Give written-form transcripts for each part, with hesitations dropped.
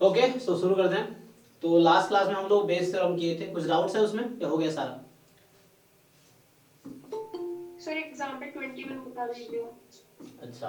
Okay so शुरू करते हैं। तो लास्ट क्लास में हम लोग बेस थ्योरम किए थे, कुछ डाउट्स है उसमें या हो गया सारा? सर एग्जाम्पल 21 बता दीजिए। अच्छा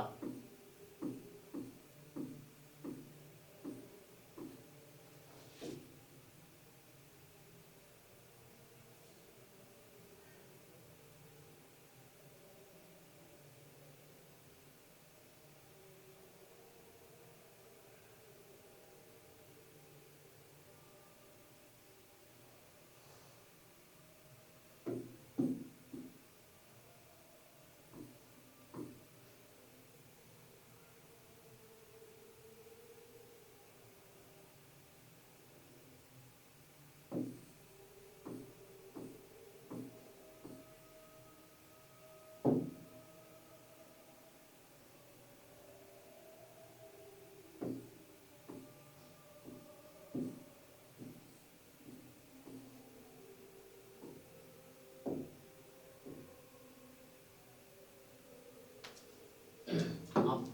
आप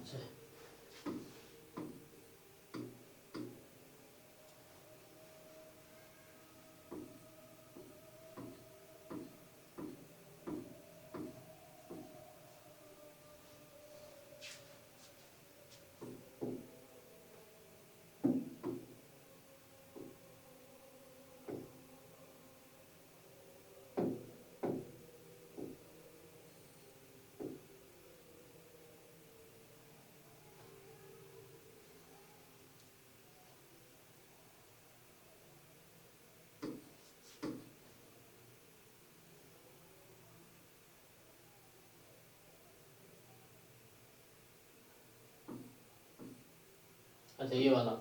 अच्छा ये वाला,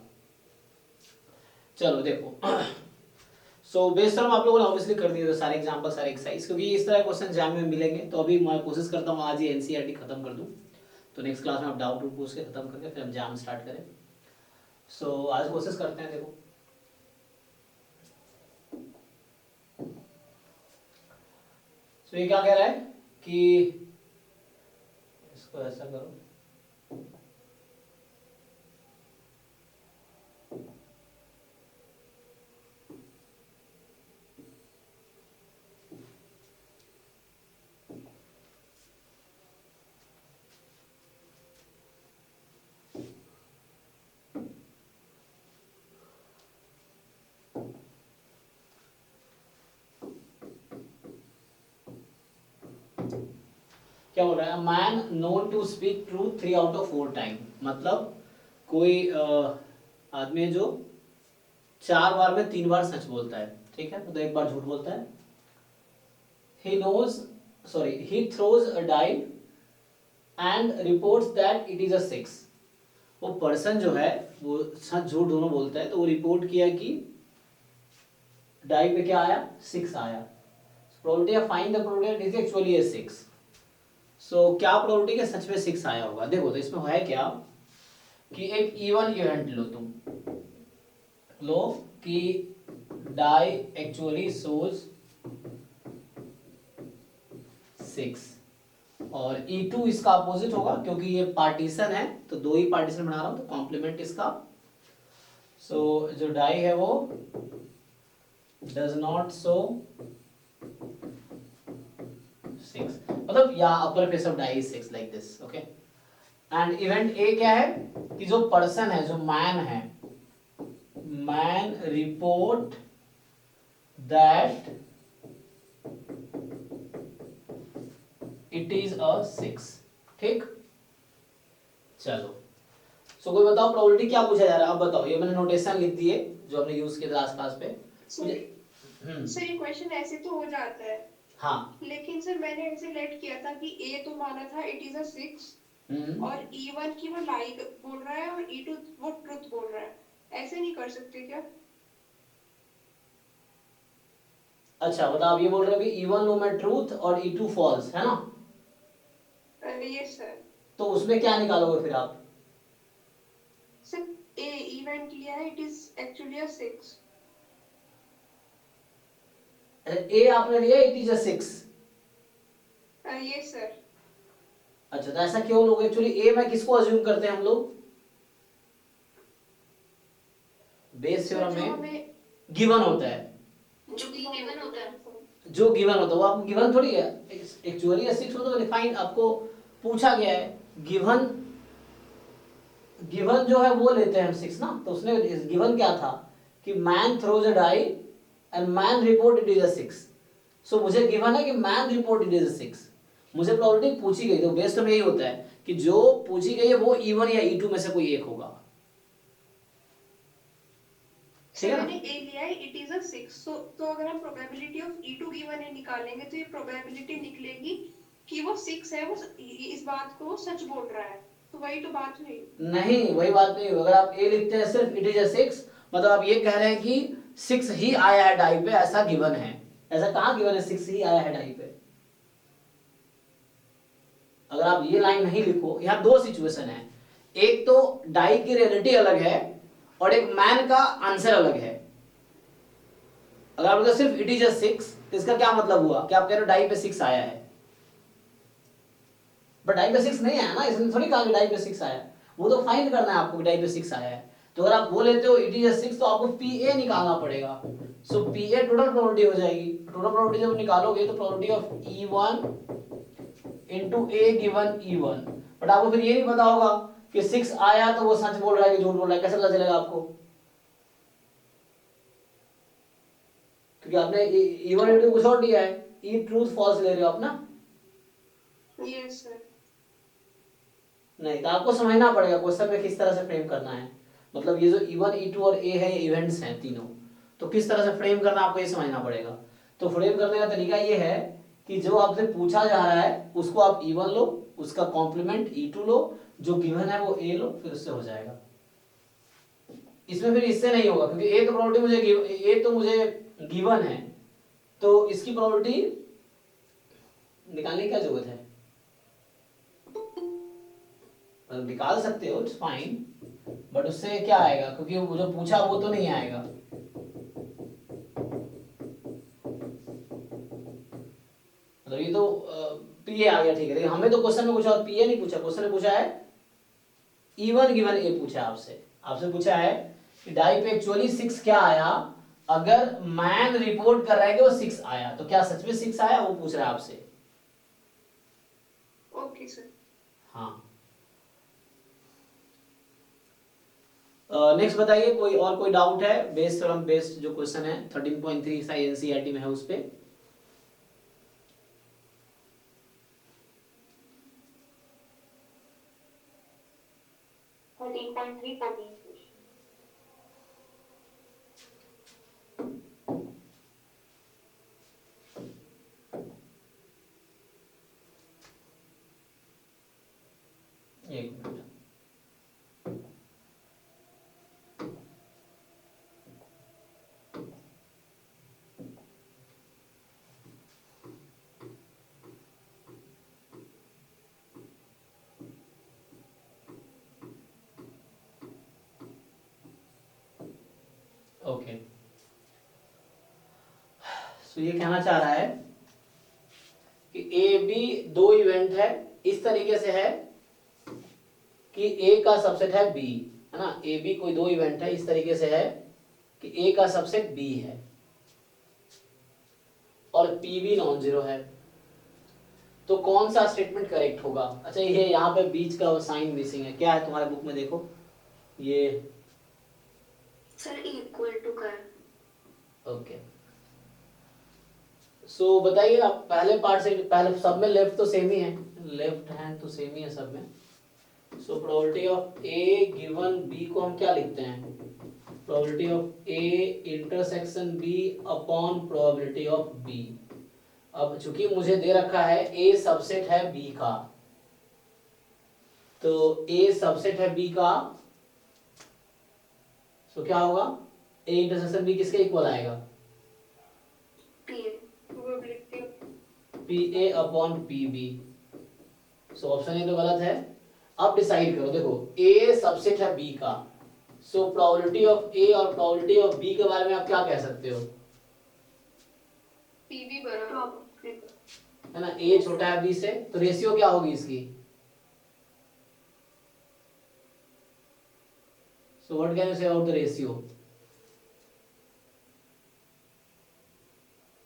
चलो देखो। सो बेस थ्योरम आप लोगों ने ऑब्वियसली कर दिए थे सारे एग्जांपल सारे एक्सरसाइज, क्योंकि इस तरह क्वेश्चन एग्जाम में मिलेंगे। तो अभी मैं कोशिश करता हूँ आज ही एनसीईआरटी खत्म कर दूँ, तो नेक्स्ट क्लास में आप डाउट पूछ के खत्म करके फिर हम एग्जाम स्टार्ट करें। सो आज कोशिश करते हैं। देखो सो ये क्या कह रहा है कि इसको ऐसा करो, क्या बोल रहा है, man known to speak truth 3 out of 4 time. मतलब कोई आदमी है जो 4 बार में 3 बार सच बोलता है, ठीक है, तो 1 बार झूठ बोलता है। he knows he throws a die and reports that it is a 6। वो पर्सन जो है वो सच झूठ दोनों बोलता है, तो वो रिपोर्ट किया कि डाई पे क्या आया, 6 आया। Probability of find the probability is actually ए 6। सो क्या प्रोबेबिलिटी के सच में 6 आया होगा? देखो तो इसमें है क्या कि एक इवन इवेंट लो, तुम लो कि डाई एक्चुअली सोज 6 और E2 इसका अपोजिट होगा, क्योंकि ये पार्टीशन है तो 2 ही पार्टीशन बना रहा हूं, तो कॉम्प्लीमेंट इसका। सो जो डाई है वो डज नॉट शो 6, मतलब या अपर face of die 6 like this, okay. And event A क्या है कि जो पर्सन है, जो मैन है, man report that it is a 6, ठीक। चलो सो कोई बताओ प्रोबेबिलिटी क्या पूछा जा रहा है, अब बताओ। ये मैंने नोटेशन लिख दिए जो हमने यूज किए थे आसपास पे मुझे। सर सर ये क्वेश्चन ऐसे तो हो जाता है, हाँ। लेकिन सर मैंने ऐसे लेट किया था कि ए तो माना था इट इज अ 6, हम्म। और E1 की वो लाई बोल रहा है और E2 वो ट्रुथ बोल रहा है। ऐसे नहीं कर सकते क्या? अच्छा मतलब आप ये बोल रहे हो कि E1 नो में ट्रूथ और E2 फॉल्स है ना, यस सर। तो उसमें क्या निकालोगे फिर आप? सर ए इवेंट लिया है, इट इज एक्चुअली अ 6। ए आपने लिया it is a 6। Yes sir. अच्छा तो ऐसा क्यों लोग, एक्चुअली ए में किसको अज्यूम करते हैं हम लोग? बेस सर थ्योरम जो में हमें गिवन होता है, जो गिवन होता है जो गिवन होता है वो आपको गिवन थोड़ी है। एक्चुअली या 6 तो डिफाइन आपको पूछा गया है। गिवन गिवन जो है वो लेते हैं हम 6 ना, तो उसने गिवन क्या था कि man throws a die and man report it is a 6। सो मुझे गिवन है कि man report it is a 6, मुझे प्रोबेबिलिटी पूछी गई, तो बेस्ट में यही होता है कि जो पूछी गई है वो E1 या E2 में से कोई एक होगा। ठीक सर है ना? मैंने ए लिया है, इट इज अ 6, तो अगर हम प्रोबेबिलिटी ऑफ E2 गिवन है निकालेंगे तो ये प्रोबेबिलिटी निकलेगी कि वो 6 है, वो इस बात को वो सच बोल रहा है, तो वही तो बात हुई। नहीं, वही बात नहीं। अगर आप ए लिखते हैं सिर्फ इट इज अ 6, मतलब आप ये कह रहे हैं कि 6 ही आया है डाई पे, ऐसा गिवन है। ऐसा कहाँ गिवन है 6 ही आया है डाई पे? अगर आप ये लाइन नहीं लिखो, यहाँ दो सिचुएशन है, एक तो डाई की रियलिटी अलग है और एक मैन का आंसर अलग है। अगर आप लोग सिर्फ इट इज अ 6, तो इसका क्या मतलब हुआ कि आप कह रहे हो डाई पे 6 आया है, बट डाई पे 6 नहीं आया ना, इसने थोड़ी कहा कि डाई पे 6 आया है। वो तो फाइंड करना है आपको कि डाई पे 6 आया है। तो अगर आप वो लेते हो इट इज अ 6, तो आपको पीए निकालना पड़ेगा। सो पीए टोटल प्रोबेबिलिटी हो जाएगी। टोटल प्रोबेबिलिटी जब निकालोगे तो probability of E1 into A given E1, but आपको फिर ये नहीं पता होगा कि 6 आया तो वो सच बोल रहा है कि झूठ बोल रहा है, कैसे पता चलेगा आपको? क्योंकि आपने E1 इनटू कुछ और दिया है, ई ट्रूथ फॉल्स ले रहे हो आप ना। Yes sir. नहीं, तो आपको समझना पड़ेगा क्वेश्चन में किस तरह से फ्रेम करना है। मतलब ये जो E1 E2 और A है, ये इवेंट्स हैं तीनों, तो किस तरह से फ्रेम करना आपको ये समझना पड़ेगा। तो फ्रेम करने का तरीका ये है कि जो आपसे पूछा जा रहा है उसको आप E1 लो, उसका कॉम्प्लीमेंट E2 लो, जो गिवन है वो A लो, फिर उससे हो जाएगा। इसमें फिर इससे नहीं होगा क्योंकि A तो प्रोबेबिलिटी मुझे गिवन है, तो इसकी प्रोबेबिलिटी निकालने की क्या जरूरत है? निकाल सकते हो, इट्स फाइन, बट उससे क्या आएगा? क्योंकि वो जो पूछा वो तो नहीं आएगा। मतलब ये तो पीए आ गया, ठीक है, लेकिन हमें तो क्वेश्चन में पूछा और पीए नहीं पूछा। क्वेश्चन में पूछा है E1 गिवन ए पूछा है आपसे। आपसे पूछा है कि डाई पे एक्चुअली 6 क्या आया, अगर मैन रिपोर्ट कर रहा है कि वो 6 आया, तो क्या सच में 6 आया, वो पूछ रहा है आपसे। Okay sir. हाँ। नेक्स्ट बताइए, कोई और कोई डाउट है? बेस्ड थ्योरम बेस्ड जो क्वेश्चन है 13.3 एनसीईआरटी में है उस पे। एक मिनट। ओके, सो ये कहना चाह रहा है कि ए बी दो इवेंट है, इस तरीके से है कि ए का सबसेट है बी, है ना। ए बी कोई दो इवेंट है, इस तरीके से है कि ए का सबसेट बी है और पी भी नॉन जीरो है। तो कौन सा स्टेटमेंट करेक्ट होगा? अच्छा, ये यहाँ पे बीच का साइन मिसिंग है, क्या है तुम्हारे बुक में? देखो ये सर इक्वल टू का। ओके। सो बताइए आप पहले पार्ट से, पहले सब में लेफ्ट तो सेम ही है, लेफ्ट हैंड तो सेम ही है सब में। So probability of A given B को हम क्या लिखते हैं? Probability of A intersection B upon probability of B. अब चूंकि मुझे दे रखा है ए सबसेट है बी का, तो ए सबसेट है बी का, सो क्या होगा? ए इंटरसेक्शन बी किसके इक्वल आएगा? P A upon P B. So option A तो गलत है। अब डिसाइड करो, देखो ए सबसेट है बी का, सो प्रोबेबिलिटी ऑफ ए और प्रोबेबिलिटी ऑफ बी के बारे में आप क्या कह सकते हो? पीवी बराबर है ना, ए छोटा है बी से, तो रेशियो क्या होगी इसकी? So what can you say about the ratio?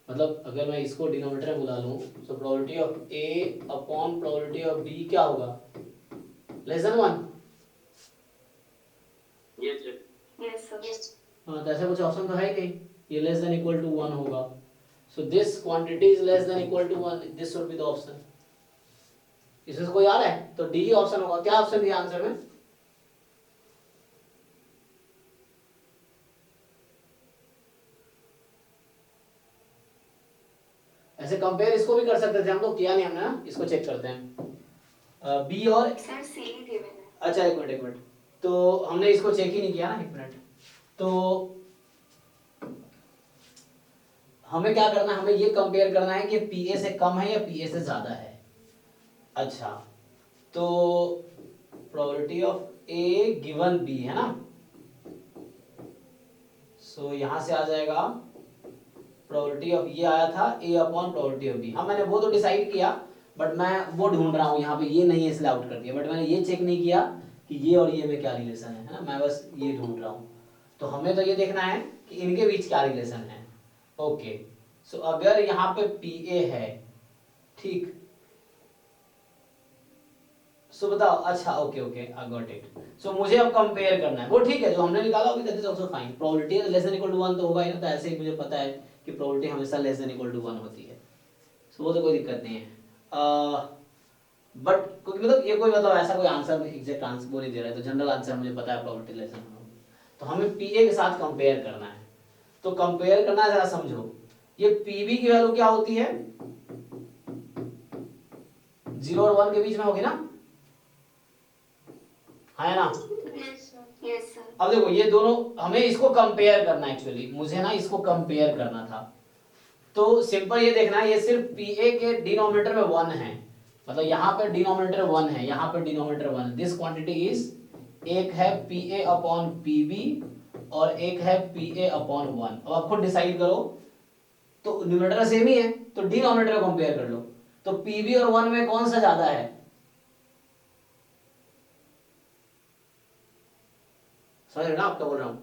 मतलब अगर मैं इसको डिनोमिनेटर में बुला लूं तो probability of A upon probability of B क्या होगा, less than 1। Yes sir. Yes sir. हाँ, तो ऐसा कुछ ऑप्शन तो है ही नहीं, ये लेस देन इक्वल टू 1 होगा। सो this quantity is less than equal to 1, this should be the option. इसमें से कोई आ रहा है तो डी ऑप्शन होगा। क्या ऑप्शन दिया आंसर में? ऐसे कंपेयर इसको भी कर सकते थे हम लोग, किया नहीं हमने ना, इसको चेक करते हैं। बी और सर सी ही थे मैंने। अच्छा एक मिनट, तो हमने इसको चेक ही नहीं किया ना, एक मिनट। तो हमें क्या करना है, हमें ये कंपेयर करना है कि पीए से कम है या पीए से ज्यादा है। अच्छा, तो probability of A given B है ना, सो यहां से आ जाएगा प्रोबेबिलिटी ऑफ, ये आया था ए अपॉन प्रोबेबिलिटी ऑफ बी। हाँ मैंने वो तो डिसाइड किया, बट मैं वो ढूंढ रहा हूँ यहाँ पे, ये नहीं है इसलिए आउट कर दिया, बट मैंने ये चेक नहीं किया कि ये और ये में क्या रिलेशन है ना, मैं बस ये ढूंढ रहा हूँ। तो हमें तो ये देखना है कि इनके बीच क्या रिलेशन है। ओके, सो अगर यहाँ पे पी ए है, ठीक, सो बताओ। अच्छा okay okay, I got it. सो मुझे अब कंपेयर करना है, वो ठीक है जो हमने निकाला होगी, that is also fine. Probability less than equal to 1 तो होगा ही ना, तो ऐसे ही मुझे पता है कि प्रोबेबिलिटी हमेशा लेस देन इक्वल टू 1 होती है, सो वो तो कोई दिक्कत नहीं है। बट मतलब ये कोई मतलब ऐसा कोई आंसर एग्जैक्ट आंसर वो नहीं दे रहा है, तो जनरल आंसर मुझे पता है प्रोबेबिलिटी लेस देन 1 होगी। तो हमें पीए के साथ कंपेयर करना है, तो कंपेयर करना है, जरा समझो। ये पीबी की वैल्यू क्या होती है, 0 और 1 के बीच में होगी ना, है ना? Yes sir. अब देखो ये दोनों, हमें इसको कंपेयर करना है, एक्चुअली मुझे ना इसको कंपेयर करना था। तो सिंपल ये देखना है, ये सिर्फ पीए के डिनोमिनेटर में 1 है, मतलब यहाँ पे डिनोमिनेटर 1 है, यहाँ पे डिनोमिनेटर 1 है। दिस क्वांटिटी इज, एक है पीए अपॉन पीबी और एक है पीए अपॉन 1। अब आप खुद डिसाइड करो, तो न्यूमरेटर सेम ही है तो डिनोमिनेटर को कंपेयर कर लो, तो पीबी और 1 में कौन सा ज्यादा है? समझ रहे ना आप क्या बोल रहा हूं?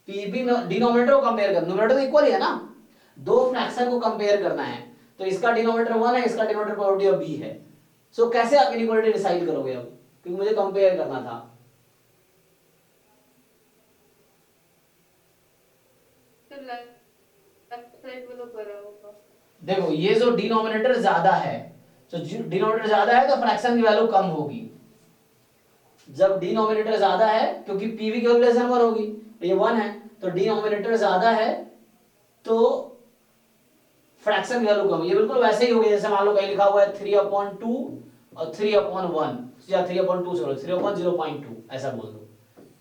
पीबी में डिनोमिनेटर को कंपेयर कर, न्यूमरेटर तो इक्वल ही है ना, दो फ्रैक्शन को कंपेयर करना है, तो इसका डिनोमिनेटर 1 है, इसका डिनोमिनेटर प्रोबेबिलिटी ऑफ बी है। सो कैसे आप इनइक्वालिटी डिसाइड करोगे अब, क्योंकि मुझे कंपेयर करना था। तो लेफ्ट साइड में तो बड़ा होगा। देखो ये जो डिनोमिनेटर ज्यादा है, तो डिनोमिनेटर ज्यादा है तो फ्रैक्शन की वैल्यू कम होगी। जब डिनोमिनेटर ज्यादा है, क्योंकि पीवी की वैल्यू लेस देन 1 होगी, ये 1 है, तो डिनोमिनेटर ज्यादा है तो फ्रैक्शन की वैल्यू कम। ये बिल्कुल वैसे ही हो गया जैसे मान लो कहीं लिखा हुआ है 3/2 और 3/1 या 3/2, सॉरी 3/0.2, ऐसा बोल दो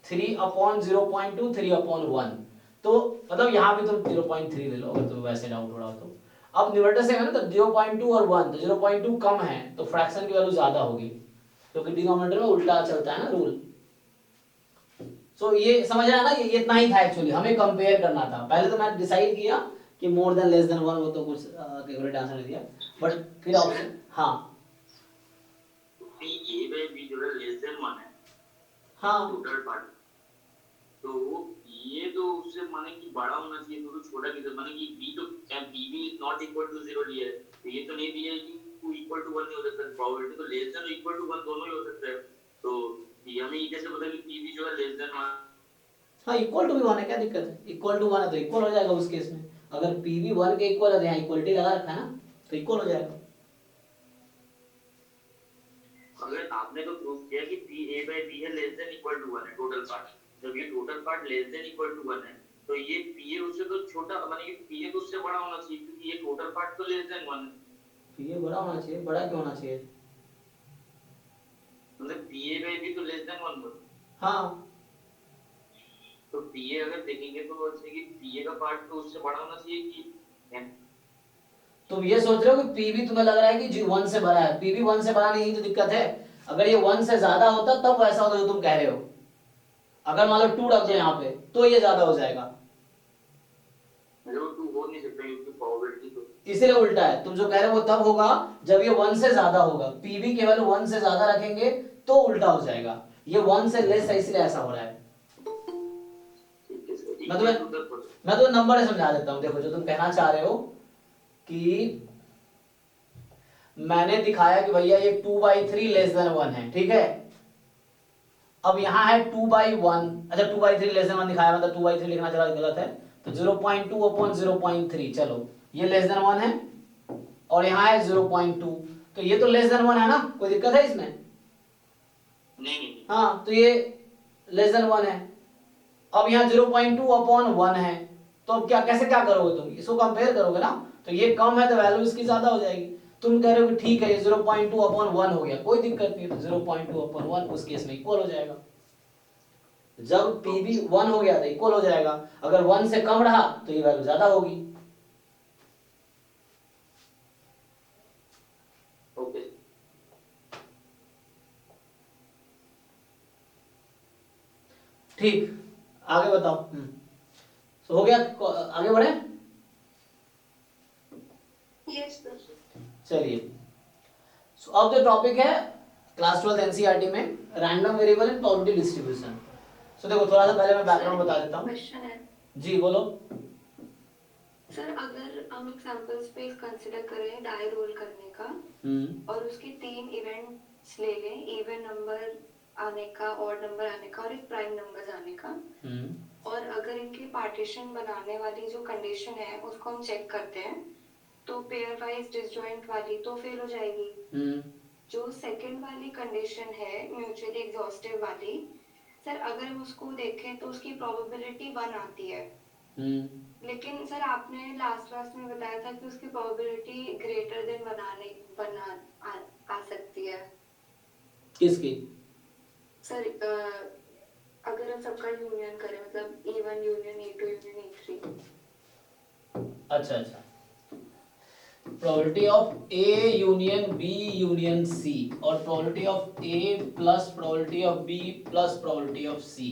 3/0.2 3/1, तो मतलब यहाँ भी तुम 0.3 ले लो अगर तुम्हें वैसे डाउट हो रहा हो तो। अब न्यूमरेटर से है ना, तो 0.2 और 1, तो 0.2 कम है तो फ्रैक्शन की वैल्यू ज्यादा होगी, क्योंकि डिनोमिनेटर में उल्टा चलता है ना रूल। सो ये समझ आया ना, ये इतना ही था एक्चुअली, हमें कंपेयर करना था। पहले तो मैं डिसाइड किया कि मोर देन लेस देन 1, वो तो कुछ कैलकुलेट आंसर नहीं दिया, बट फिर ऑप्शन, हाँ ए बाय बी जो है लेस देन 1 है, हाँ टोटल पार्ट, तो ये तो उससे माने कि बड़ा होना चाहिए, तो छोटा किधर, माने कि बी तो बीबी इज नॉट इक्वल टू 0 लिया है, तो ये तो नहीं दिया है कि 2 इक्वल टू 1 नहीं हो सकता, प्रोबेबिलिटी तो लेस देन इक्वल टू 1 दोनों ही हो सकते हैं। तो ये हमें ये कैसे पता कि पीबी जो है लेस देन 1? हाँ, इक्वल टू भी 1 है, क्या दिक्कत है? इक्वल टू 1 है तो इक्वल हो जाएगा उस केस में। अगर पीवी 1 के इक्वल है तो यहाँ इक्वलिटी लगा रखा है ना, तो इक्वल हो जाएगा। अगर आपने तो प्रूव किया कि पी ए बाय बी है लेस देन इक्वल टू 1 है टोटल पार्ट, जब ये total part less than equal to 1 है, तो ये पीए उससे तो छोटा, माने कि पीए तो उससे बड़ा होना चाहिए, क्योंकि ये टोटल पार्ट तो लेस देन 1 है। पीए बड़ा होना चाहिए, बड़ा क्यों होना चाहिए? मतलब पीए बाय बी तो लेस देन 1 हो, हाँ, तो पीए अगर देखेंगे तो जैसे कि पीए का पार्ट तो उससे बड़ा होना चाहिए कि तुम ये सोच रहे हो कि पीवी तुम्हें लग रहा है कि 1 से बड़ा है, पीवी 1 से बड़ा नहीं, तो दिक्कत है। अगर ये 1 से ज्यादा होता तब वैसा होता जो तुम कह रहे हो। अगर मान लो 2 रख दो यहाँ पे तो ये ज्यादा हो जाएगा, जो 2 हो नहीं सकता क्योंकि प्रोबेबिलिटी तो इसीलिए उल्टा है। तुम जो कह रहे हो वो तब होगा जब ये 1 से ज्यादा होगा, पीवी की वैल्यू 1 से ज्यादा रखेंगे तो उल्टा हो जाएगा, ये 1 से लेस है इसलिए ऐसा हो रहा है। मैं तुम्हें नंबर समझा देता हूँ, देखो जो तुम कहना चाह रहे हो कि मैंने दिखाया कि भैया ये 2/3 लेस देन 1 है, ठीक है। अब यहाँ है 2/1, अच्छा 2/3 लेस देन 1 दिखाया, मतलब 2/3 लिखना चला गलत है, तो 0.2 अपॉन 0.3, चलो ये लेस देन 1 है और यहाँ है 0.2, तो ये तो लेस देन 1 है ना, कोई दिक्कत है इसमें? नहीं। हाँ, तो ये लेस देन 1 है। अब यहाँ 0.2 अपॉन 1 है, तो अब क्या कैसे क्या करोगे तुम, इसको कंपेयर करोगे ना, तो ये कम है तो वैल्यू इसकी ज्यादा हो जाएगी। तुम कह रहे हो कि ठीक है ये 0.2 अपॉन 1 हो गया, कोई दिक्कत नहीं, तो 0.2 अपॉन 1 उस केस में इक्वल हो जाएगा। जब पीबी 1 हो गया तो इक्वल हो जाएगा, अगर 1 से कम रहा तो ये वैल्यू ज्यादा होगी। ओके। ठीक, आगे बताओ। तो हो गया, आगे बढ़े। Yes sir. चलिए, सो अब जो टॉपिक है क्लास 12 एनसीईआरटी में, random variable and probability distribution. सो देखो थोड़ा सा पहले मैं बैकग्राउंड बता देता हूँ। क्वेश्चन है जी बोलो। सर, अगर हम एक सैंपल स्पेस कंसीडर करें डाई रोल करने का और उसके 3 इवेंट्स ले लें, इवन नंबर आने का, ऑड नंबर आने का और एक प्राइम नंबर आने का, और अगर इनके पार्टीशन बनाने वाली जो कंडीशन है उसको हम चेक करते हैं, तो पेयर वाइज डिसजॉइंट वाली तो फेल हो जाएगी। जो सेकंड वाली कंडीशन है म्यूचुअली एग्जॉस्टिव वाली, सर अगर हम उसको देखें तो उसकी प्रोबेबिलिटी 1 आती है। लेकिन सर आपने लास्ट क्लास में बताया था कि उसकी प्रोबेबिलिटी ग्रेटर देन आ सकती है। किसकी? सर अगर हम सबका यूनियन करें, मतलब E1 union E2 union E3। अच्छा अच्छा, probability of A union B union C और probability of A plus probability of B plus probability of सी,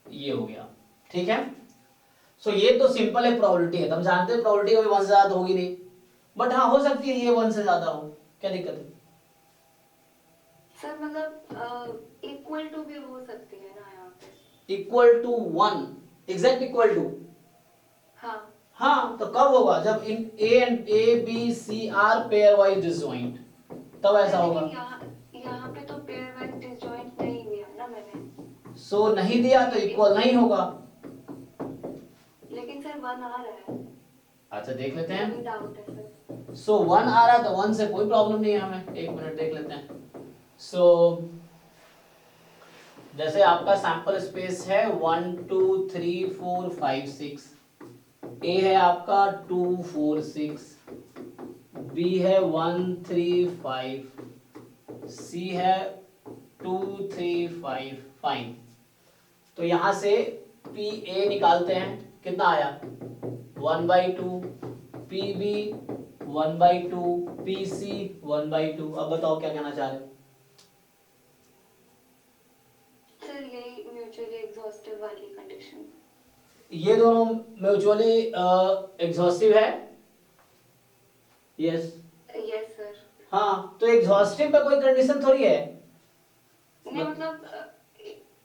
ये हो गया, ठीक है। सो ये तो सिंपल एक प्रोबेबिलिटी है, हम जानते हैं प्रोबेबिलिटी कभी 1 से ज्यादा होगी नहीं, बट हाँ हो सकती है ये 1 से ज्यादा हो, क्या दिक्कत है? सर मतलब इक्वल टू भी हो सकती है ना यहाँ पे? Equal to 1, exact equal to. हाँ, तो कब होगा? जब इन A B C R pair wise disjoint, तब ऐसा होगा। यहाँ पे तो पेयर वाइज डिसजॉइंट नहीं दिया ना मैंने। सो नहीं दिया तो इक्वल नहीं होगा। लेकिन सर 1 आ रहा है। अच्छा देख लेते हैं। कोई डाउट है सर? सो 1 आ रहा है तो 1 से कोई प्रॉब्लम नहीं है हमें, एक मिनट देख लेते हैं। सो जैसे आपका सैंपल स्पेस है 1 2 3 4 5 6, ए है आपका 2 4 6, बी है 1 3 5, सी है 2 3 5, फाइन। तो यहां से पी ए निकालते हैं, कितना आया 1/2, पी बी 1/2, पी सी 1/2। अब बताओ क्या कहना चाह रहे हो? सर यही म्यूचुअली एग्जॉस्टिव वाली कंडीशन। ये दोनों म्यूचुअली एग्जॉस्टिव है। Yes yes sir. हाँ, तो एग्जॉस्टिव पे कोई कंडीशन थोड़ी है। नहीं मतलब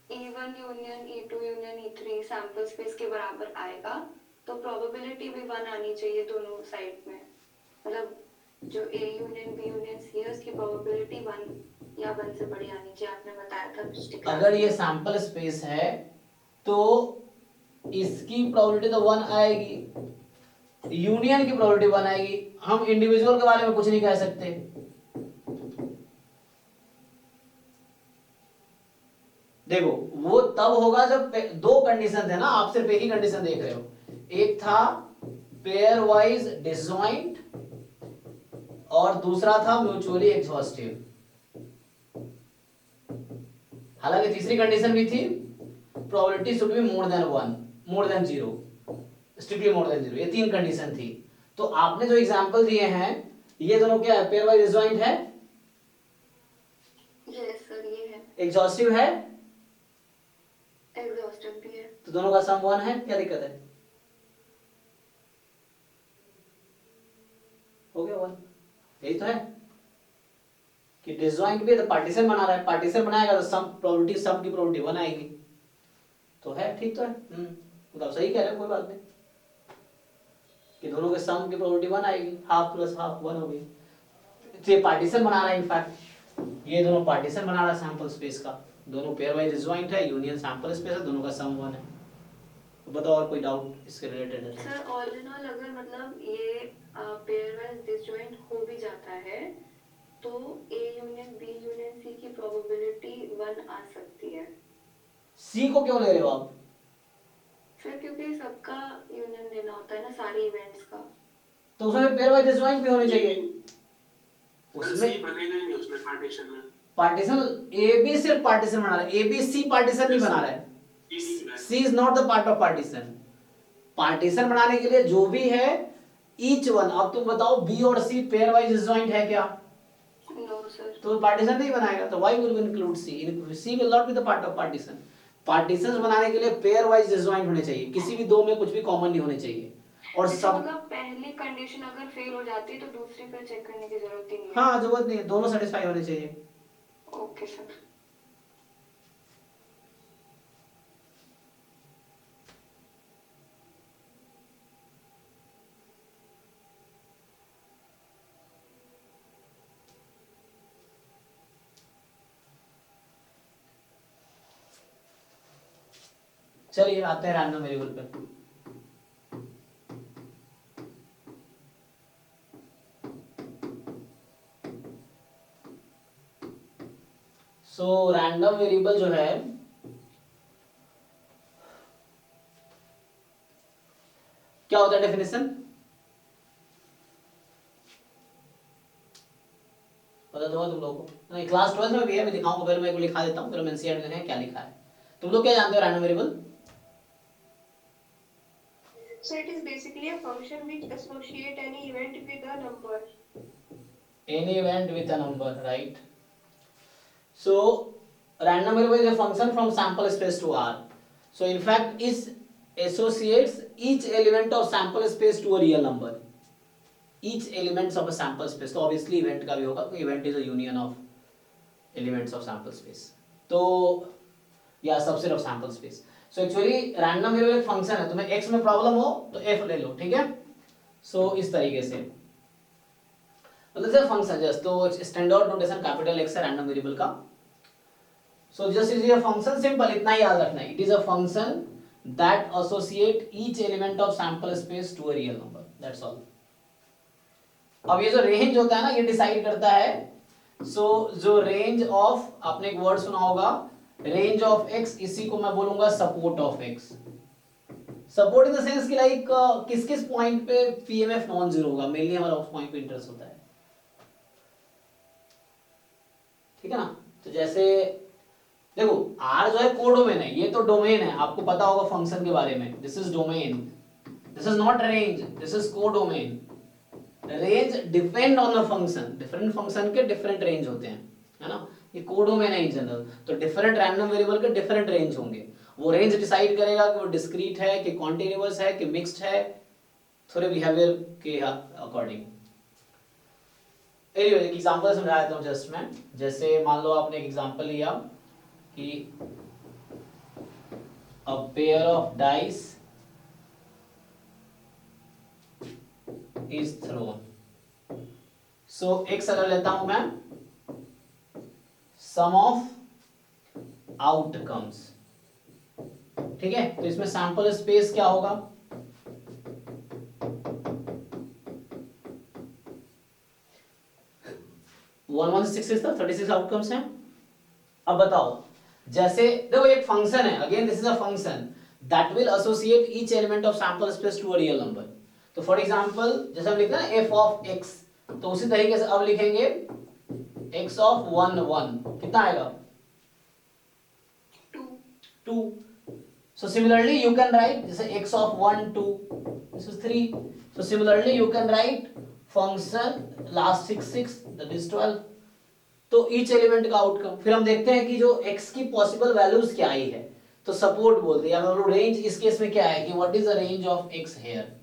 E1 union E2 union E3 sample space के बराबर आएगा, तो प्रोबेबिलिटी भी 1 आनी चाहिए दोनों साइड में। मतलब जो A union B union C है उसकी प्रोबेबिलिटी 1 या 1 से बड़ी आनी चाहिए, आपने बताया था पिछली क्लास। अगर ये सैंपल स्पेस है तो इसकी प्रोबेबिलिटी तो 1 आएगी, यूनियन की प्रोबेबिलिटी 1 आएगी। हम इंडिविजुअल के बारे में कुछ नहीं कह सकते। देखो वो तब होगा जब दो कंडीशन थे ना, आप सिर्फ एक ही कंडीशन देख रहे हो। एक था पेयर वाइज डिसजॉइंट और दूसरा था म्यूचुअली एग्जॉस्टिव। हालांकि तीसरी कंडीशन भी थी, probability should be more then 1, more than 0, strictly more than 0। ये 3 कंडीशन थी। तो आपने जो एग्जांपल दिए हैं ये दोनों क्या है? पेयर वाइज डिसजॉइंट है, यस सर ये है। एग्जॉस्टिव है, एग्जॉस्टिव भी है। तो दोनों का सम 1 है, क्या दिक्कत है? हो गया 1। यही तो है कि डिसजॉइंट भी है तो पार्टीशन बना रहा है, पार्टीशन बनाएगा तो सम प्रोबेबिलिटी, सम की प्रोबेबिलिटी 1 आएगी। तो है, ठीक तो है। मतलब सही कह रहे हो, कोई बात नहीं। कि दोनों के सम की प्रोबेबिलिटी 1 आएगी, हाफ प्लस हाफ 1 हो गई। तो ये पार्टीशन बना रहा है, इनफैक्ट ये दोनों पार्टीशन बना रहा है सैंपल स्पेस का, दोनों पेयर वाइज डिसजॉइंट है, यूनियन सैंपल स्पेस है, दोनों का सम 1 है। तो बताओ और कोई डाउट इसके रिलेटेड है? सर ऑल इन ऑल अगर मतलब ये पेयर वाइज डिसजॉइंट हो भी जाता है तो A union B union C की प्रोबेबिलिटी 1 आ सकती है। सी को क्यों ले रहे हो आप? सर क्योंकि सबका यूनियन लेना होता है ना सारे इवेंट्स का। तो उसमें पेयर वाइज डिसजॉइंट भी होने चाहिए। उसमें बनेगा ही नहीं उसमें पार्टीशन में। पार्टीशन ए बी सिर्फ पार्टीशन बना रहा है, ए बी सी पार्टीशन नहीं बना रहा है। सी is not the part of partition. Partition बनाने के लिए जो भी है ईच वन, अब तुम बताओ बी और सी पेयर वाइज डिसजॉइंट है क्या? No sir. तो पार्टीशन नहीं बनाएगा, तो why will we include C? C will not be the part of partition. Partitions बनाने के लिए पेयर वाइज डिसजॉइंट होने चाहिए, किसी भी दो में कुछ भी कॉमन नहीं होने चाहिए। और सब मतलब पहली कंडीशन अगर फेल हो जाती है तो दूसरी पे चेक करने की जरूरत ही नहीं है। हाँ, जरूरत नहीं है, दोनों सेटिस्फाई होने चाहिए। Okay sir. चलिए आते हैं रैंडम वेरिएबल पे। सो रैंडम वेरिएबल जो है क्या होता है डेफिनेशन? पता तो होगा तुम लोगों को, नहीं क्लास 12 में भी है, मैं दिखाऊंगा, पहले मैं एक लिखा देता हूँ, फिर हम एनसीईआरटी में क्या लिखा है। तुम लोग क्या जानते हो random variable? So it is basically a function which associate any event with a number. Any event with a number, right? So random variable is a function from sample space to R. So in fact it associates each element of sample space to a real number. Each elements of a sample space. तो obviously event का भी होगा, तो event is a union of elements of sample space. तो या subset of sample space. So actually random variable एक function है, तुम्हें x में प्रॉब्लम हो तो f ले लो, ठीक है? सो इस तरीके से मतलब जैसे फंक्शन जस्ट, तो स्टैंडर्ड नोटेशन कैपिटल X है रैंडम वेरिएबल का। So just is a function, simple इतना ही याद रखना है, it is a function that associate each element of sample space to a real number, that's all. अब ये जो रेंज होता है ना, ये डिसाइड करता है, सो जो रेंज ऑफ, आपने एक वर्ड सुना होगा रेंज ऑफ x, इसी को मैं बोलूंगा support of x। Support in the sense कि लाइक किस किस पॉइंट पे पीएमएफ नॉन जीरो होगा, मेनली हमारा उस पॉइंट पे इंटरेस्ट होता है, ठीक है ना? तो जैसे देखो R जो है कोडोमेन है, ये तो डोमेन है, आपको पता होगा फंक्शन के बारे में, this is domain, this is not range, this is codomain. Range depend on the function, different function के डिफरेंट रेंज होते हैं, है ना? ये कोडोमेन है इन जनरल, तो डिफरेंट रैंडम वेरिएबल के डिफरेंट रेंज होंगे, वो रेंज डिसाइड करेगा कि वो डिस्क्रीट है कि कॉन्टिन्यूअस है कि मिक्स्ड है, थोड़े बिहेवियर के अकॉर्डिंग। एनीवे एक एग्जांपल समझा देता हूं जस्ट मैं, जैसे मान लो आपने एक एग्जांपल लिया कि a pair of dice is throne. सो एक अगर लेता हूं मैं सम ऑफ आउटकम्स, ठीक है? तो इसमें सैंपल स्पेस क्या होगा? वन 36 आउटकम्स हैं। अब बताओ, जैसे देखो एक फंक्शन है, again this is a function that will associate each element of sample space to a real number. तो फॉर एग्जांपल जैसे हम लिखते हैं ना f ऑफ x, तो उसी तरीके से अब लिखेंगे x ऑफ 1 1, कितना आएगा? 2। So similarly you can write जैसे x of 1 2, this is 3. So similarly you can write function last 6 that is 12. तो each element का आउटकम, फिर हम देखते हैं कि जो x की पॉसिबल वैल्यूज क्या आई है, तो सपोर्ट बोलते हैं, या रेंज इस केस में क्या है कि what is the range of x here,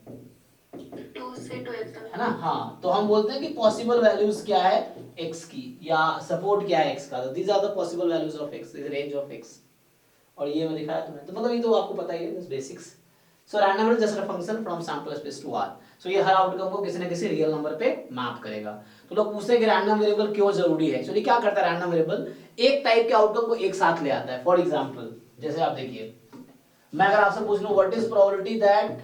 2 से 12 तक है ना? हाँ, तो हम बोलते हैं कि पॉसिबल वैल्यूज क्या है x की, या सपोर्ट क्या है x का, these are the possible values of x, this range of x। और ये मैं दिखाया तुम्हें, तो मतलब ये तो आपको पता ही है, this basics. So random is just a function from sample space to R। सो ये हर आउटकम को किसी न किसी रियल नंबर पे मैप करेगा। तो लोग पूछते हैं कि रैंडम वेरिएबल क्यों जरूरी है। एक्चुअली क्या करता है रैंडम वेरिएबल, एक टाइप के आउटकम को एक साथ ले आता है। फॉर एग्जांपल जैसे आप देखिए, मैं अगर आपसे पूछ लूं what is probability that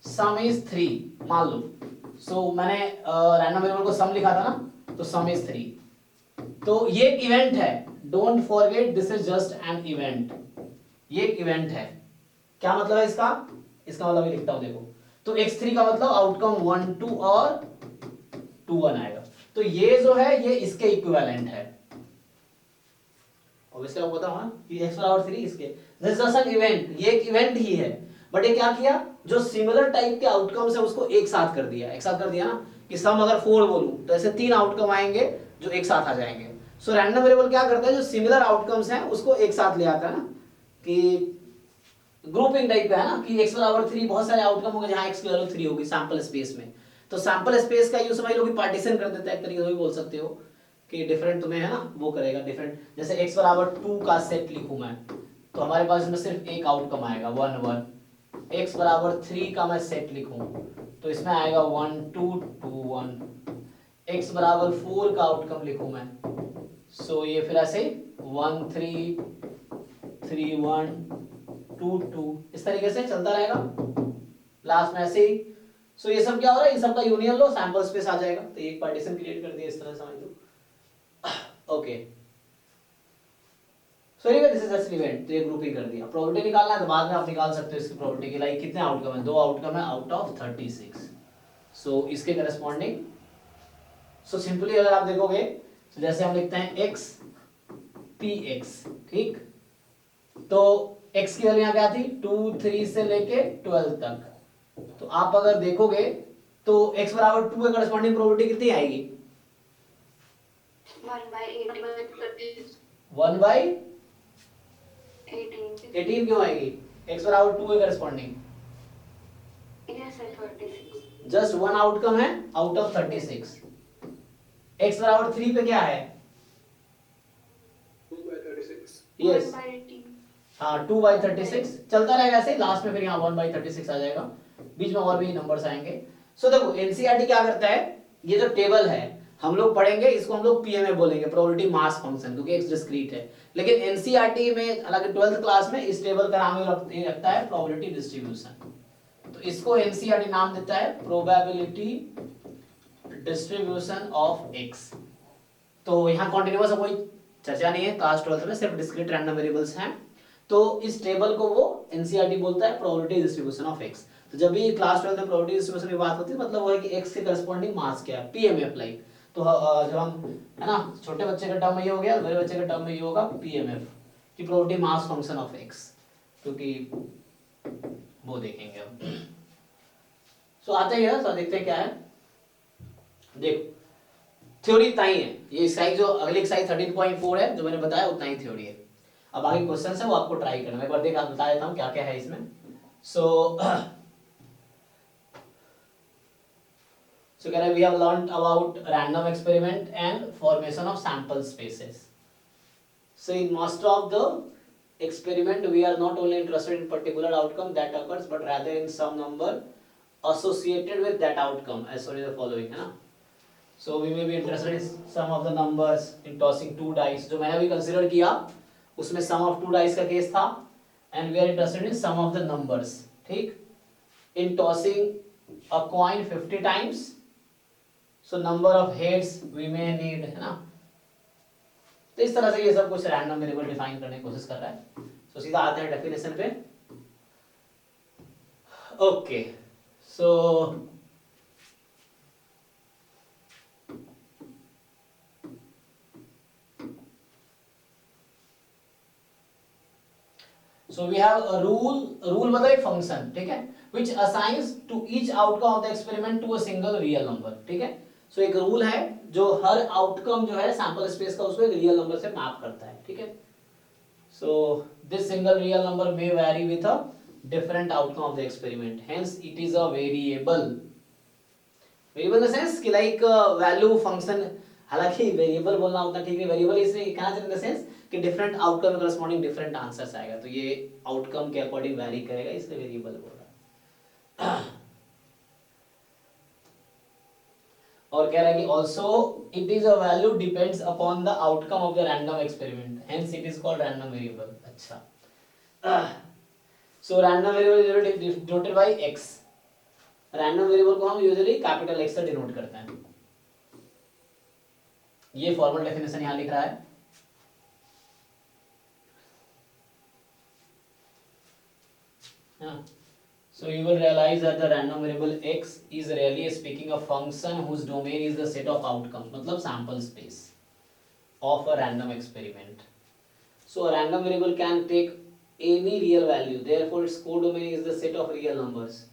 some is 3, मान लो। सो मैंने रैंडम वेरिएबल को सम लिखा था ना, तो सम इज 3। तो ये एक इवेंट है, don't forget this is just an event. ये एक इवेंट है। क्या मतलब है इसका, इसका मतलब ये लिखता हूं देखो। तो x3 का मतलब आउटकम 1 2 और 2 1 आएगा। तो ये जो है ये इसके इक्विवेलेंट है। ऑब्वियसली आपको पता होगा कि x बराबर 3 इसके, this is just an event, ये एक इवेंट ही है। बट ये क्या किया, जो सिमिलर टाइप के आउटकम्स है उसको एक साथ कर दिया। एक साथ कर दिया ना, कि सम अगर 4 बोलूं तो ऐसे 3 आउटकम आएंगे जो एक साथ आ जाएंगे। सो रैंडम वेरिएबल क्या करता है, जो सिमिलर आउटकम्स हैं उसको एक साथ ले आता है ना, कि ग्रुपिंग टाइप का है ना, कि x बराबर 3 बहुत सारे आउटकम होंगे जहां x की वैल्यू 3 होगी सैंपल स्पेस में। तो सैंपल स्पेस का यूज समझ लो कि पार्टीशन कर देता है, एक तरीके से भी बोल सकते हो कि डिफरेंट तुम्हें है ना वो करेगा डिफरेंट। जैसे x बराबर 2 का सेट लिखूं मैं, तो हमारे पास इसमें सिर्फ एक आउटकम आएगा 1 1। x बराबर 3 का मैं सेट लिखूं तो इसमें आएगा 1 2 2 1। x बराबर 4 का आउटकम लिखूं मैं, सो ये फिर ऐसे 1 3 3 1 2 2 इस तरीके से चलता रहेगा लास्ट में ऐसे ही। सो ये सब क्या हो रहा है, ये सब का यूनियन लो, सैंपल स्पेस आ जाएगा। तो एक पार्टीशन क्रिएट कर दिया इस तरह समझ लो। Okay, so anyway this is just event. तो ये ग्रुपिंग कर दिया। प्रोबेबिलिटी निकालना है तो बाद में आप निकाल सकते हो इसकी प्रोबेबिलिटी की। लाइक कितने आउटकम है, 2 आउटकम है आउट ऑफ 36। सो इसके करस्पॉन्डिंग, सो सिंपली अगर आप देखोगे तो जैसे हम लिखते हैं x px, ठीक। तो x की वैल्यू यहाँ क्या थी, 2 3 से लेके 12 तक। तो आप अगर देखोगे तो x बराबर 2 के करस्पॉन्डिंग प्रोबेबिलिटी कितनी आएगी, 1 बाई 18 क्यों आएगी, x बराबर 2 के करस्पॉन्डिंग जस्ट 1 आउटकम है आउट ऑफ 36। x बराबर 3 पे क्या है, 2 by 36. यस हाँ 2 बाई 36 चलता रहेगा ऐसे। लास्ट में फिर यहाँ 1 बाई 36 आ जाएगा, बीच में और भी नंबर्स आएंगे। सो देखो एनसीईआरटी क्या करता है, ये जो टेबल है हम लोग पढ़ेंगे, इसको हम लोग पीएमए बोलेंगे, प्रोबेबिलिटी मास फंक्शन, क्योंकि एक डिस्क्रीट है। लेकिन एनसीईआरटी में हालांकि 12th क्लास में इस टेबल का नाम ये रखता है प्रोबेबिलिटी डिस्ट्रीब्यूशन। तो इसको एनसीईआरटी नाम देता है प्रोबेबिलिटी डिस्ट्रीब्यूशन ऑफ एक्स। तो यहाँ कॉन्टिन्यूअस कोई चर्चा नहीं है, क्लास 12th में सिर्फ डिस्क्रीट रैंडम वेरिएबल्स हैं। तो इस टेबल को वो एनसीईआरटी बोलता है प्रोबेबिलिटी डिस्ट्रीब्यूशन ऑफ एक्स। तो जब भी क्लास 12 में प्रोबेबिलिटी डिस्ट्रीब्यूशन की बात होती है मतलब वो है कि एक्स के करस्पॉन्डिंग मास क्या है, पीएमए अप्लाई। तो जब हम है ना छोटे बच्चे के टर्म में ये हो गया, बड़े बच्चे के टर्म में ये होगा पीएमएफ की probability mass function of x, क्योंकि वो देखेंगे हम। सो आते हैं सो देखते हैं क्या है। देखो थ्योरी इतना ही है, ये एक्सरसाइज जो अगली एक्सरसाइज 13.4 है जो मैंने बताया उतना ही थ्योरी है। अब आगे क्वेश्चन है वो आपको ट्राई करना है। एक बार देख बता देता हूँ क्या क्या है इसमें। सो कह रहे we have learnt about random experiment and formation of sample spaces. So in most of the experiment we are not only interested in particular outcome that occurs but rather in some number associated with that outcome as well as the following है ना। So we may be interested in some of the numbers in tossing 2 dice जो मैंने अभी consider किया उसमें sum of 2 dice का case था, and we are interested in sum of the numbers, ठीक। in tossing a coin 50 times so number of heads we may need है ना। तो इस तरह से ये सब कुछ रैंडम वेरिएबल डिफाइन करने की कोशिश कर रहा है। सो सीधा आते हैं डेफिनेशन पे। Okay so we have a rule मतलब एक फंक्शन, ठीक है, which assigns to each outcome of the experiment to a single real number, ठीक है। सो एक रूल है जो हर आउटकम जो है सैंपल स्पेस का उसको एक रियल नंबर से मैप करता है, ठीक है। So this single real number may vary with a different outcome of the experiment, hence it is a variable. Variable in the sense कि लाइक वैल्यू फंक्शन, हालांकि वेरिएबल बोलना उतना ठीक नहीं, वेरिएबल इसलिए कहना चाहिए इन द सेंस कि डिफरेंट आउटकम के करस्पॉन्डिंग डिफरेंट आंसर्स आएगा, तो ये आउटकम के अकॉर्डिंग वैरी करेगा, इसलिए वेरिएबल बोल रहा है। और कह रहा है कि also it is a value depends upon the outcome of the random experiment, hence it is called random variable. अच्छा, so random variable is denoted by x। Random variable को हम यूजुअली कैपिटल x से denote करते हैं। ये formal definition यहां लिख रहा है। So you will realize that the random variable x is really speaking a function whose domain is the set of outcomes, मतलब sample space of a random experiment. So a random variable can take any real value, therefore its codomain is the set of real numbers.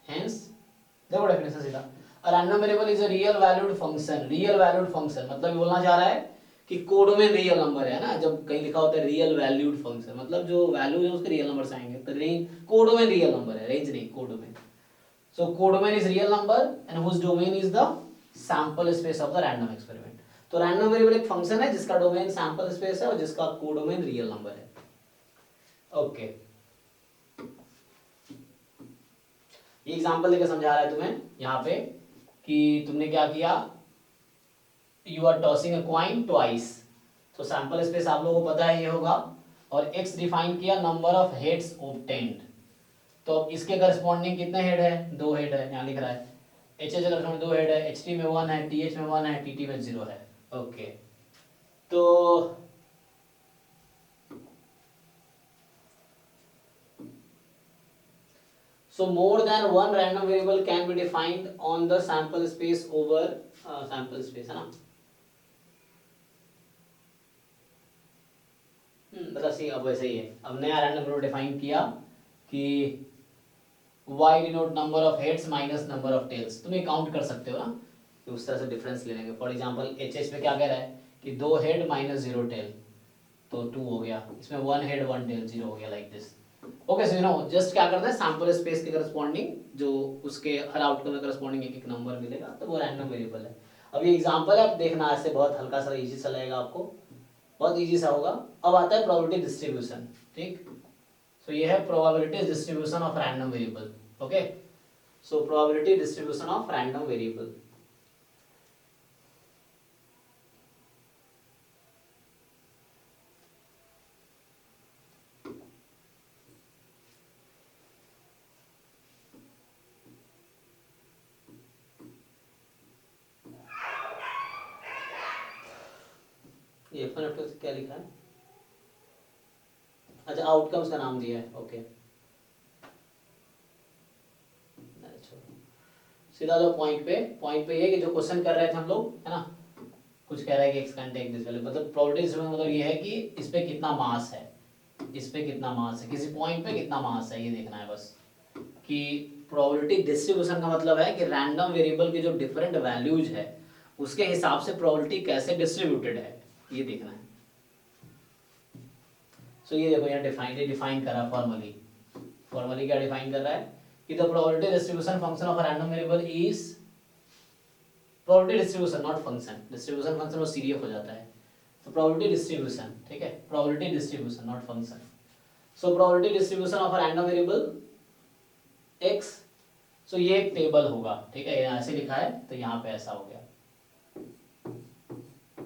Hence, देखो definition सीधा, a random variable is a real valued function, real valued function मतलब ये बोलना चाह रहा है कि codomain real number है ना, जब कहीं लिखा होता है रियल वैल्यूड फंक्शन मतलब जो वैल्यूज है उसके रियल नंबर्स आएंगे, तो रेंज कोडोमेन रियल नंबर है, रेंज नहीं codomain. So codomain is real number and whose domain is the sample space of the random experiment. तो रैंडम वेरिएबल एक फंक्शन है जिसका डोमेन सैंपल स्पेस है और जिसका कोडोमेन रियल नंबर है। ओके, ये एग्जांपल लेकर समझा रहा है तुम्हें यहाँ पे कि तुमने क्या किया, you are tossing a coin twice, तो सैंपल स्पेस आप लोगों को पता है ये होगा, और x डिफाइन किया नंबर ऑफ हेड्स ऑब्टेन्ड, तो अब इसके करस्पॉन्डिंग कितने हेड है, 2 हेड है, यहाँ लिख रहा है एच एच करस्पॉन्डिंग 2 हेड है, एच टी में 1 है, टी एच में 1 है, टी टी में 0 है। ओके, तो so more than one random variable can be defined on the sample space over sample space है ना, मतलब सही, अब वैसे ही है, अब नया रैंडम वेरिएबल डिफाइन किया कि y denote number of heads minus number of tails, तुम ये काउंट कर सकते हो ना कि उस तरह से डिफरेंस ले लेंगे। फॉर एग्जांपल एच एच में क्या कह रहा है कि 2 हेड माइनस 0 टेल, तो 2 हो गया, इसमें 1 हेड 1 टेल 0 हो गया, like this. Okay, so you know just क्या करते हैं, सैंपल स्पेस के करस्पॉन्डिंग जो उसके हर आउटकम में करस्पॉन्डिंग एक नंबर मिलेगा, तो वो रैंडम वेरिएबल है। अब ये एग्जांपल है, आप देखना ऐसे बहुत हल्का सा इजी सा लगेगा आपको, बहुत इजी सा होगा। अब आता है प्रोबेबिलिटी डिस्ट्रीब्यूशन, ठीक। सो ये है probability distribution of random variable. Okay, so probability distribution of random variable. ये F1 F2 क्या लिखा है, अच्छा आउटकम्स का नाम दिया है। ओके, सीधा लो पॉइंट पे ये कि जो क्वेश्चन कर रहे थे हम लोग है ना, कुछ कह रहा है कि x can take this value, मतलब प्रोबेबिलिटी डिस्ट्रीब्यूशन मतलब ये है कि इस पे कितना मास है, इस पे कितना मास है, किसी पॉइंट पे कितना मास है, ये देखना है बस। कि प्रोबेबिलिटी डिस्ट्रीब्यूशन का मतलब है कि रैंडम वेरिएबल की जो डिफरेंट वैल्यूज है उसके हिसाब से प्रोबेबिलिटी कैसे डिस्ट्रीब्यूटेड है, ये देखना है। सो ये देखो यहाँ डिफाइन करा फॉर्मली क्या डिफाइन कर रहा है कि the probability distribution function of a random variable is, probability distribution not function, distribution function वो सीरियस हो जाता है, तो प्रोबेबिलिटी डिस्ट्रीब्यूशन, ठीक है, probability distribution not function. So probability distribution of a random variable x, सो ये एक टेबल होगा, ठीक है, यहाँ ऐसे लिखा है तो यहाँ पे ऐसा हो गया,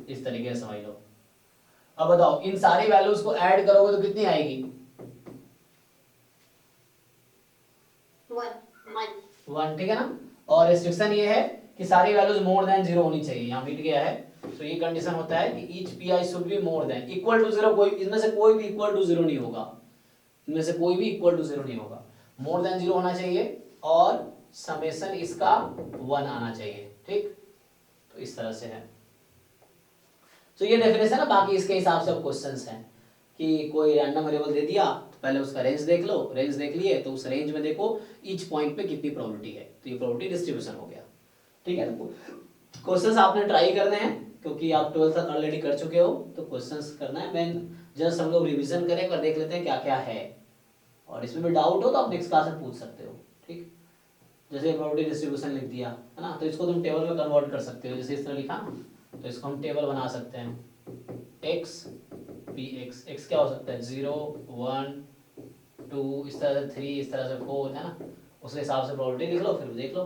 इस तरीके से समझ लो। अब बताओ इन सारी वैल्यूज को ऐड करोगे तो कितनी आएगी, 1, ठीक है ना। और रिस्ट्रिक्शन ये है कि सारी वैल्यूज मोर देन 0 होनी चाहिए, यहाँ मिट गया है, तो ये कंडीशन होता है कि each P I should be more than equal to 0, कोई इनमें से कोई भी इक्वल टू 0 नहीं होगा, इनमें से कोई भी इक्वल टू 0 नहीं होगा, मोर देन 0 होना चाहिए और समेशन इसका 1 आना चाहिए, ठीक। तो इस तरह से है, तो ये डेफिनेशन है। बाकी इसके हिसाब से अब क्वेश्चंस हैं कि कोई रैंडम वेरिएबल दे दिया तो पहले उसका रेंज देख लो, रेंज देख लिए तो उस रेंज में देखो ईच पॉइंट पे कितनी प्रोबेबिलिटी है, तो ये प्रोबेबिलिटी डिस्ट्रीब्यूशन हो गया, ठीक है। तो क्वेश्चंस आपने ट्राई करने हैं क्योंकि आप 12th ऑलरेडी कर चुके हो, तो क्वेश्चंस करना है। मैं जस्ट हम लोग रिवीजन करें और देख लेते हैं क्या क्या है, और इसमें भी डाउट हो तो आप नेक्स्ट क्लास में पूछ सकते हो, ठीक। जैसे प्रोबेबिलिटी डिस्ट्रीब्यूशन लिख दिया है ना, तो इसको तुम टेबल में कन्वर्ट कर सकते हो, जैसे इस तरह लिखा ना, तो इसको हम टेबल बना सकते हैं। एक्स पी एक्स, एक्स क्या हो सकता है 0 1 2, इस तरह से 3, इस तरह से 4, है ना, उस हिसाब से प्रोबेबिलिटी लिख लो, फिर देख लो।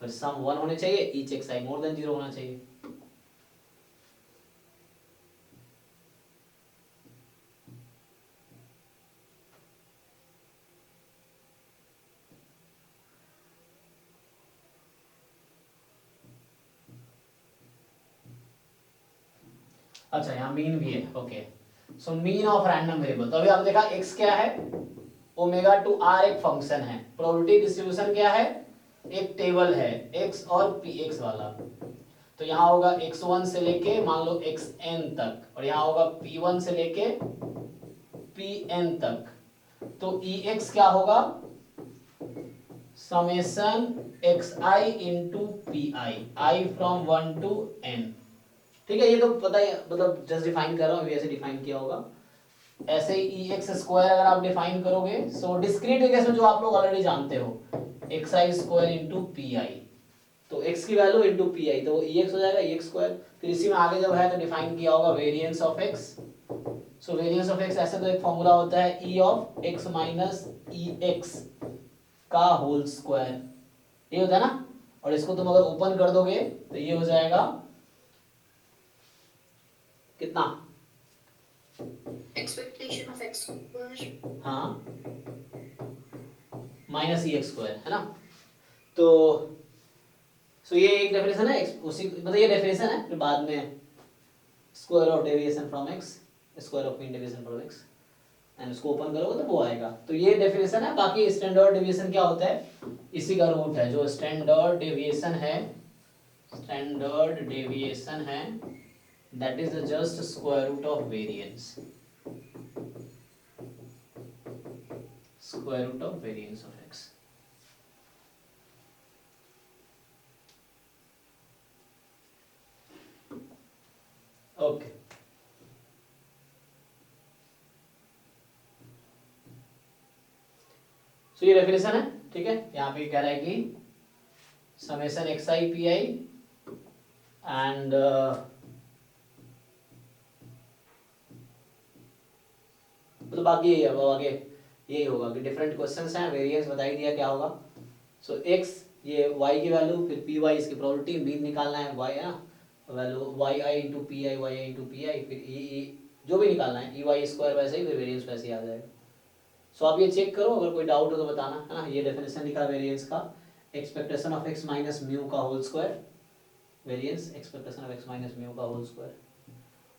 फिर सम 1 होने चाहिए, ईच एक्स आई मोर देन 0 होना चाहिए। अच्छा यहाँ मीन भी है, okay. So mean of random variable, तो अभी आपने देखा x क्या है, ओमेगा टू r एक फंक्शन है, प्रोबेबिलिटी डिस्ट्रीब्यूशन क्या है, एक टेबल है x और px वाला। तो यहाँ होगा x1 से लेके मान लो xn तक, और यहाँ होगा p1 से लेके pn तक। तो ex क्या होगा, summation xi into P I from 1 to n। ठीक है, ये तो पता ही, मतलब जस्ट डिफाइन कर रहा हूँ, ऐसे डिफाइन किया होगा। ऐसे ही एक्स स्क्वायर अगर आप डिफाइन करोगे, सो डिस्क्रीट केस में जो आप लोग ऑलरेडी जानते हो, एक्स आई स्क्वायर इंटू पी आई, तो एक्स की वैल्यू इंटू पी आई, तो वो ई एक्स हो जाएगा, ई एक्स स्क्वायर। फिर इसी में आगे जब है तो डिफाइन किया होगा variance of x. So variance of x ऐसे तो एक फॉर्मूला होता है ई of x minus E x का होल स्क्वायर, ये होता है ना। और इसको तुम अगर ओपन कर दोगे तो ये हो जाएगा कितना, एक्सपेक्टेशन ऑफ एक्स स्क्वायर, हाँ, माइनस ई एक्स स्क्वायर, है ना। तो सो ये एक डेफिनेशन है, उसी मतलब ये डेफिनेशन है, फिर बाद में square of deviation from x, square of mean deviation from x, and उसको ओपन करोगे तो वो आएगा। तो ये डेफिनेशन है। बाकी स्टैंडर्ड डेविएशन क्या होता है, इसी का रूट है, जो स्टैंडर्ड डेविएशन है, स्टैंडर्ड डेविएशन है, that is the just square root of variance, square root of variance of x। Okay, सो ये डेफिनेशन है, ठीक है। यहाँ पे कह रहा है कि summation x I P I and मतलब बाकी यही है, आगे यही होगा कि डिफरेंट क्वेश्चंस हैं, वेरिएंस बता ही दिया क्या होगा। सो x ये y की वैल्यू, फिर पी वाई इसकी प्रोबेबिलिटी, मीन निकालना है y है ना, value Y I into P I, Y I into P I, फिर ई जो भी निकालना है, ई वाई स्क्वायर वैसे ही, फिर वेरिएंस वैसे ही आ जाएगा। सो आप ये चेक करो, अगर कोई डाउट हो तो बताना, है ना। ये डेफिनेशन लिखा वेरिएंस का, expectation of x minus mu का whole square, variance expectation of x minus mu का होल स्क्वायर,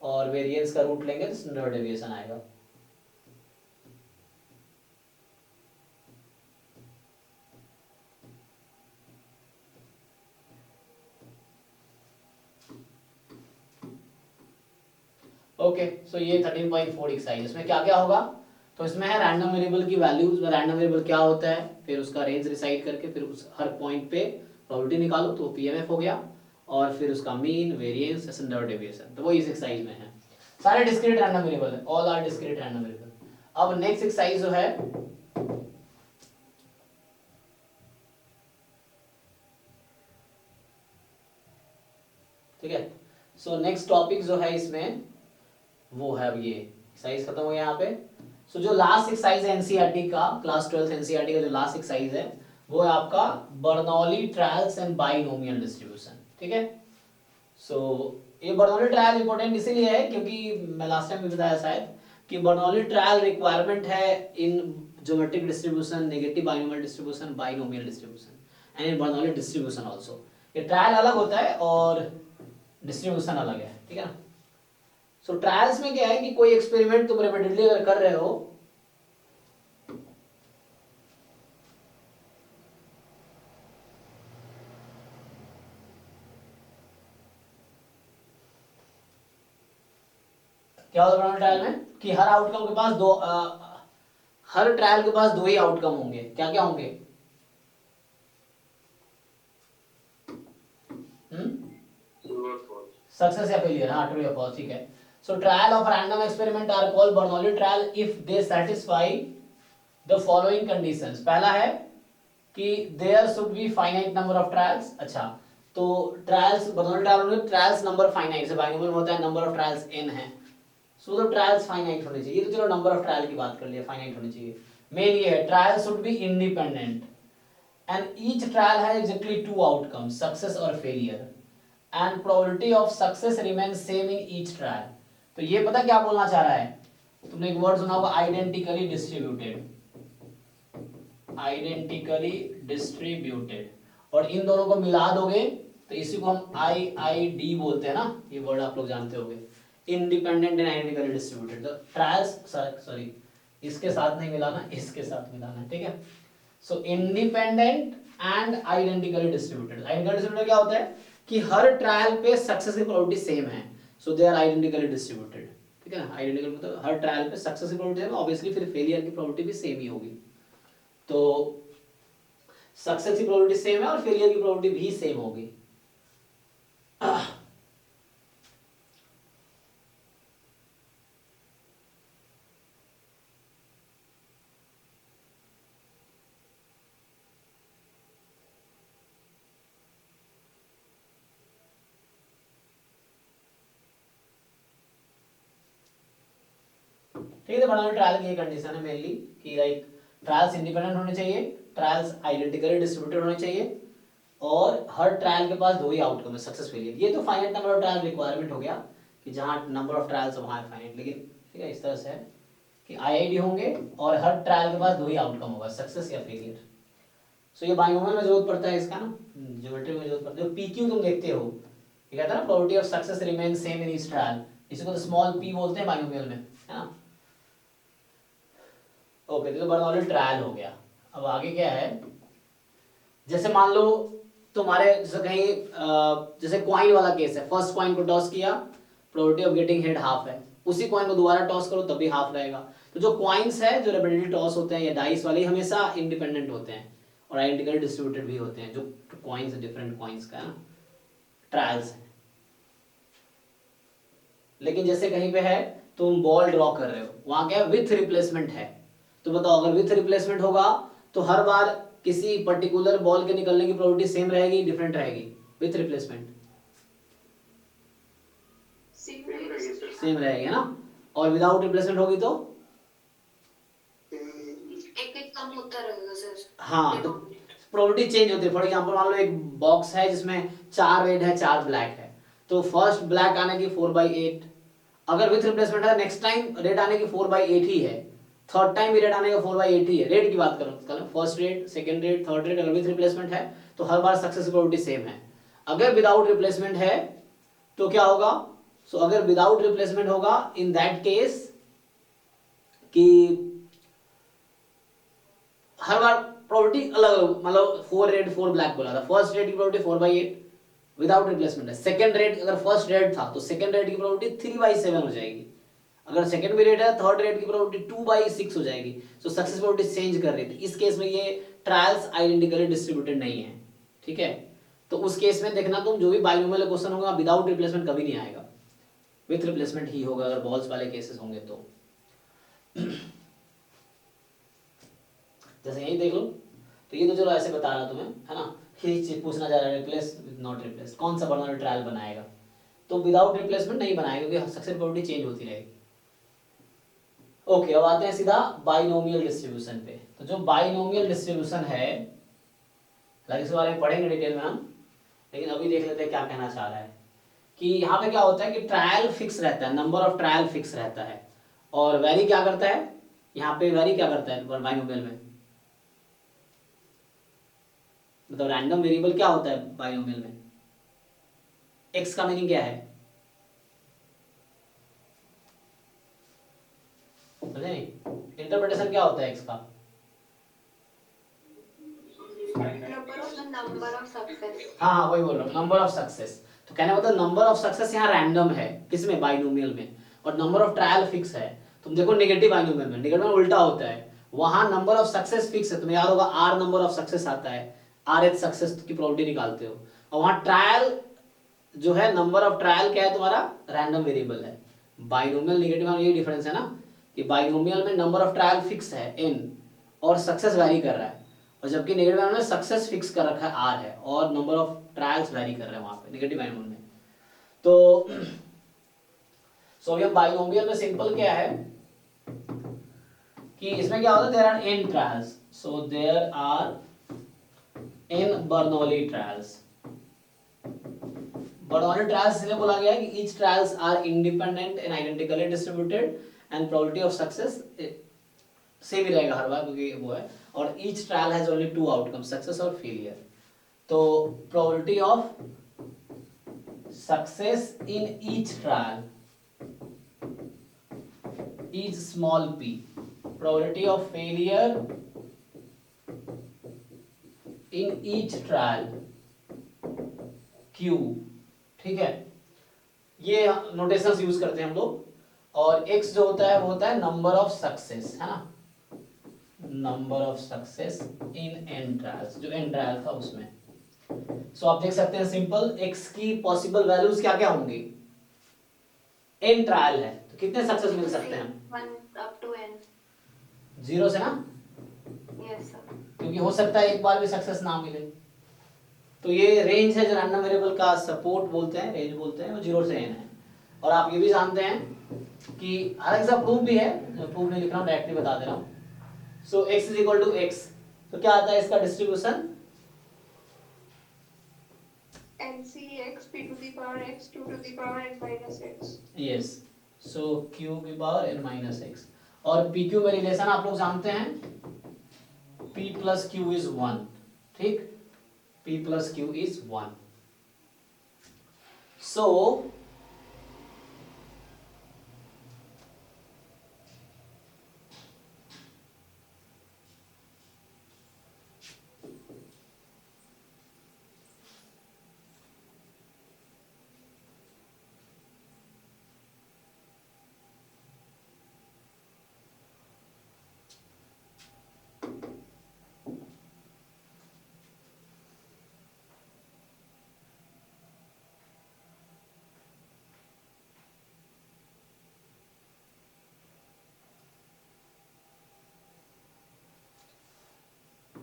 और वेरिएंस का रूट लेंगे तो स्टैंडर्ड डेविएशन आएगा। ओके, सो ये 13.4 एक्सरसाइज, इसमें क्या क्या होगा, तो इसमें है रैंडम वेरिएबल की वैल्यूज, रैंडम वेरिएबल क्या होता है, फिर उसका रेंज डिसाइड करके फिर उस हर पॉइंट पे प्रोबेबिलिटी निकालो, तो पीएमएफ हो गया, और फिर उसका मीन, वेरिएंस, स्टैंडर्ड डेविएशन, तो वो इस एक्सरसाइज में है। सारे डिस्क्रीट रैंडम वेरिएबल है, all are discrete random variable. अब नेक्स्ट एक्सरसाइज जो है, ठीक है, सो नेक्स्ट टॉपिक जो है इसमें वो है, अब ये एक्सरसाइज खत्म हो गया यहाँ पे। सो जो लास्ट एक्सरसाइज है एनसीईआरटी का, क्लास 12 एनसीईआरटी का जो लास्ट एक्सरसाइज है वो है आपका Bernoulli trials and binomial distribution, ठीक है। सो ये बर्नौली ट्रायल इंपॉर्टेंट इसीलिए है क्योंकि मैं लास्ट टाइम भी बताया शायद कि बर्नौली ट्रायल रिक्वायरमेंट है इन geometric distribution, negative binomial distribution, binomial distribution and in Bernoulli distribution also. ये ट्रायल अलग होता है और डिस्ट्रीब्यूशन अलग है, ठीक है ना। सो ट्रायल्स में क्या है कि कोई एक्सपेरिमेंट तुम रिपीटेडली अगर कर रहे हो, क्या होता है ट्रायल में कि हर आउटकम के पास दो हर ट्रायल के पास दो ही आउटकम होंगे, क्या क्या होंगे, सक्सेस या फेलियर, हाँ, ट्रू या फॉल्स, ठीक है। सो trial of random experiment are called Bernoulli trial if they satisfy the following conditions. पहला है कि there should be finite number of trials. अच्छा, तो ट्रायल्स बर्नौली ट्रायल में ट्रायल्स नंबर फाइनाइट, से बाइनोमियल में होता है नंबर ऑफ ट्रायल्स n है, सो द ट्रायल्स फाइनाइट होने चाहिए। तो चलो नंबर ऑफ ट्रायल की बात कर लिया, फाइनाइट होनी चाहिए। मेन ये है trial should be independent and each trial has exactly to outcomes, success और failure, and probability of success remains same in each trial. तो ये पता क्या बोलना चाह रहा है, तुमने एक वर्ड सुना होगा आइडेंटिकली डिस्ट्रीब्यूटेड, आइडेंटिकली डिस्ट्रीब्यूटेड, और इन दोनों को मिला दोगे तो इसी को हम IID बोलते हैं ना, ये वर्ड आप लोग जानते होंगे, इंडिपेंडेंट एंड आइडेंटिकली डिस्ट्रीब्यूटेड। तो ट्रायल्स, सॉरी इसके साथ नहीं मिलाना, इसके साथ मिलाना है, ठीक है। सो independent and identically distributed. Identically distributed क्या होता है कि हर ट्रायल पे सक्सेस की प्रोबेबिलिटी सेम है, सो दे आर आइडेंटिकली डिस्ट्रीब्यूटेड, ठीक है ना। आइडेंटिकल मतलब हर ट्रायल पे सक्सेस की प्रोबेबिलिटी है, ऑब्वियसली फिर फेलियर की प्रोबेबिलिटी भी सेम ही होगी। तो सक्सेस की प्रोबेबिलिटी सेम है और फेलियर की प्रोबेबिलिटी भी सेम होगी। ठीक है, बर्नौली ट्रायल की ये कंडीशन है मेनली कि लाइक ट्रायल्स इंडिपेंडेंट होने चाहिए, ट्रायल्स आइडेंटिकली डिस्ट्रीब्यूटेड होने चाहिए, और हर ट्रायल के पास दो ही आउटकम है, सक्सेस फेलियर। ये तो finite number of trial requirement हो गया कि जहां नंबर ऑफ ट्रायल्स वहां है फाइनाइट, लेकिन ठीक है इस तरह से है कि IID होंगे और हर ट्रायल के पास दो ही आउटकम होगा, सक्सेस या फेलियर। सो ये बाइनोमियल में जरूरत पड़ता है इसका ना, ज्योमेट्री में जरूरत पड़ता है। PQ तुम देखते हो, ये कहता है ना probability of success remain same in each trial, इसको तो स्मॉल p बोलते हैं बाइनोमियल में, है ना। ओके, तो बर्नौली ट्रायल हो गया। अब आगे क्या है, जैसे मान लो तुम्हारे जैसे कहीं जैसे कॉइन वाला केस है, फर्स्ट कॉइन को टॉस किया, probability of getting head half है, उसी कॉइन को दोबारा टॉस करो तब भी हाफ रहेगा। तो जो कॉइन्स है, जो रेपिडेटली टॉस होते हैं या डाइस वाले, हमेशा इंडिपेंडेंट होते हैं और आइडेंटिकली डिस्ट्रीब्यूटेड भी होते हैं। जो कॉइन्स है डिफरेंट कॉइन्स का ना ट्रायल्स है। लेकिन जैसे कहीं पे है तुम बॉल ड्रॉ कर रहे हो, वहां क्या विथ रिप्लेसमेंट है, तो बताओ अगर विथ रिप्लेसमेंट होगा तो हर बार किसी पर्टिकुलर बॉल के निकलने की प्रोबेबिलिटी सेम रहेगी, डिफरेंट रहेगी? विथ रिप्लेसमेंट सेम रहेगी ना, और विदाउट रिप्लेसमेंट होगी तो एक कम होता रहेगा सर। हाँ, तो प्रोबेबिलिटी चेंज होती है। फॉर एग्जांपल मान लो एक बॉक्स है जिसमें 4 रेड है 4 ब्लैक है, तो फर्स्ट ब्लैक आने की 4/8, अगर विथ रिप्लेसमेंट है नेक्स्ट टाइम रेड आने की 4/8 ही है, थर्ड टाइम भी रेड आने का 4/8 ही है। रेड की बात करो, first red, second red, third red, अगर विथ रिप्लेसमेंट है तो हर बार सक्सेस की प्रोबेबिलिटी सेम है। अगर विदाउट रिप्लेसमेंट है तो क्या होगा? सो अगर विदाउट रिप्लेसमेंट होगा इन दैट केस कि हर बार प्रोबेबिलिटी अलग, मतलब 4 रेड 4 ब्लैक बोला था, फर्स्ट रेड की प्रोबेबिलिटी 4/8 विदाउट रिप्लेसमेंट है। सेकंड रेड, अगर फर्स्ट रेड था तो सेकंड रेड की प्रोबेबिलिटी 3/7 हो जाएगी। अगर सेकंड भी रेड है, थर्ड रेड की प्रोबेबिलिटी 2/6 हो जाएगी। सो सक्सेस प्रोबेबिलिटी चेंज कर रही थी। इस केस में ये ट्रायल्स आइडेंटिकली डिस्ट्रीब्यूटेड नहीं है, ठीक है। तो उस केस में देखना तुम, जो भी बाइनोमियल क्वेश्चन होगा विदाउट रिप्लेसमेंट कभी नहीं आएगा, विथ रिप्लेसमेंट ही होगा अगर बॉल्स वाले केसेस होंगे तो। जैसे यही देख लो, तो ये तो चलो ऐसे बता रहा तुम्हें, है ना, ये चीज पूछना जा रहा है रिप्लेस विद नॉट रिप्लेस, कौन सा बर्नौली ट्रायल बनाएगा? तो विदाउट रिप्लेसमेंट नहीं बनाएगा क्योंकि सक्सेस प्रोबेबिलिटी चेंज होती रहेगी। ओके, अब आते हैं सीधा बाइनोमियल डिस्ट्रीब्यूशन पे। तो जो बाइनोमियल डिस्ट्रीब्यूशन है, हालांकि इसके बारे में पढ़ेंगे डिटेल में हम, लेकिन अभी देख लेते हैं क्या कहना चाह रहा है। कि यहाँ पे क्या होता है कि ट्रायल फिक्स रहता है, नंबर ऑफ ट्रायल फिक्स रहता है, और वैरी क्या करता है, यहाँ पे वैरी क्या करता है बाइनोमियल में? मतलब रैंडम वेरिएबल क्या होता है बाइनोमियल में? एक्स का मीनिंग क्या है? समझे नहीं? इंटरप्रिटेशन क्या होता है एक्स का? Number of success. हाँ, वही बोल रहा हूँ, नंबर ऑफ सक्सेस। तो कहने का मतलब नंबर ऑफ सक्सेस यहाँ रैंडम है, किसमें? बाइनोमियल में, और नंबर ऑफ ट्रायल फिक्स है। तुम देखो नेगेटिव बाइनोमियल में, नेगेटिव में उल्टा होता है, वहां नंबर ऑफ सक्सेस फिक्स है, तुम्हें याद होगा आर नंबर ऑफ सक्सेस आता है, RH सक्सेस की प्रोबेबिलिटी निकालते हो, और वहां ट्रायल जो है, नंबर ऑफ ट्रायल क्या है तुम्हारा? रैंडम वेरिएबल है। बाइनोमियल नेगेटिव में ये डिफरेंस है ना, कि बाइनोमियल में नंबर ऑफ ट्रायल फिक्स है n, और सक्सेस वैरी कर रहा है, और जबकि नेगेटिव बाइनोमियल में सक्सेस फिक्स कर रखा है आर है और नंबर ऑफ ट्रायल्स वैरी कर रहे हैं वहां पे नेगेटिव बाइनोमियल में। तो सो अभी हम बाइनोमियल में सिंपल क्या है कि इसमें क्या होता है, there are n trials, so there are n Bernoulli trials. Bernoulli trials इसलिए बोला गया है कि each trials are independent and identically distributed and probability of success same ही रहेगा हर बार क्योंकि वो है, और each trial has only to outcome, success और फेलियर। तो probability of success in each trial is small p, probability of failure in each trial q, ठीक है। ये नोटेशंस यूज करते हैं हम लोग। और x जो होता है वो होता है नंबर ऑफ सक्सेस, है ना, number of success in n trials, जो n ट्रायल था उसमें। सो आप देख सकते हैं सिंपल, x की पॉसिबल वैल्यूज क्या क्या होंगी, n ट्रायल है तो कितने सक्सेस मिल सकते हैं, 1 up to n। 0 से ना, यस सर। क्योंकि हो सकता है एक बार भी सक्सेस ना मिले। तो ये रेंज है जो रैंडम वेरिएबल का सपोर्ट बोलते हैं, रेंज बोलते हैं, वो 0 से n है। और आप ये भी जानते हैं कि अलग सा प्रूफ भी है, प्रूफ नहीं लिख रहा हूँ, डायरेक्टली बता दे रहा हूँ। So x is equal to x, तो क्या आता है इसका distribution, NCx p to the power x 2 to the power n minus x। Yes, so q की पावर n माइनस x। और pq में रिलेशन आप लोग जानते हैं, p प्लस q इज 1, ठीक, p प्लस q इज 1। सो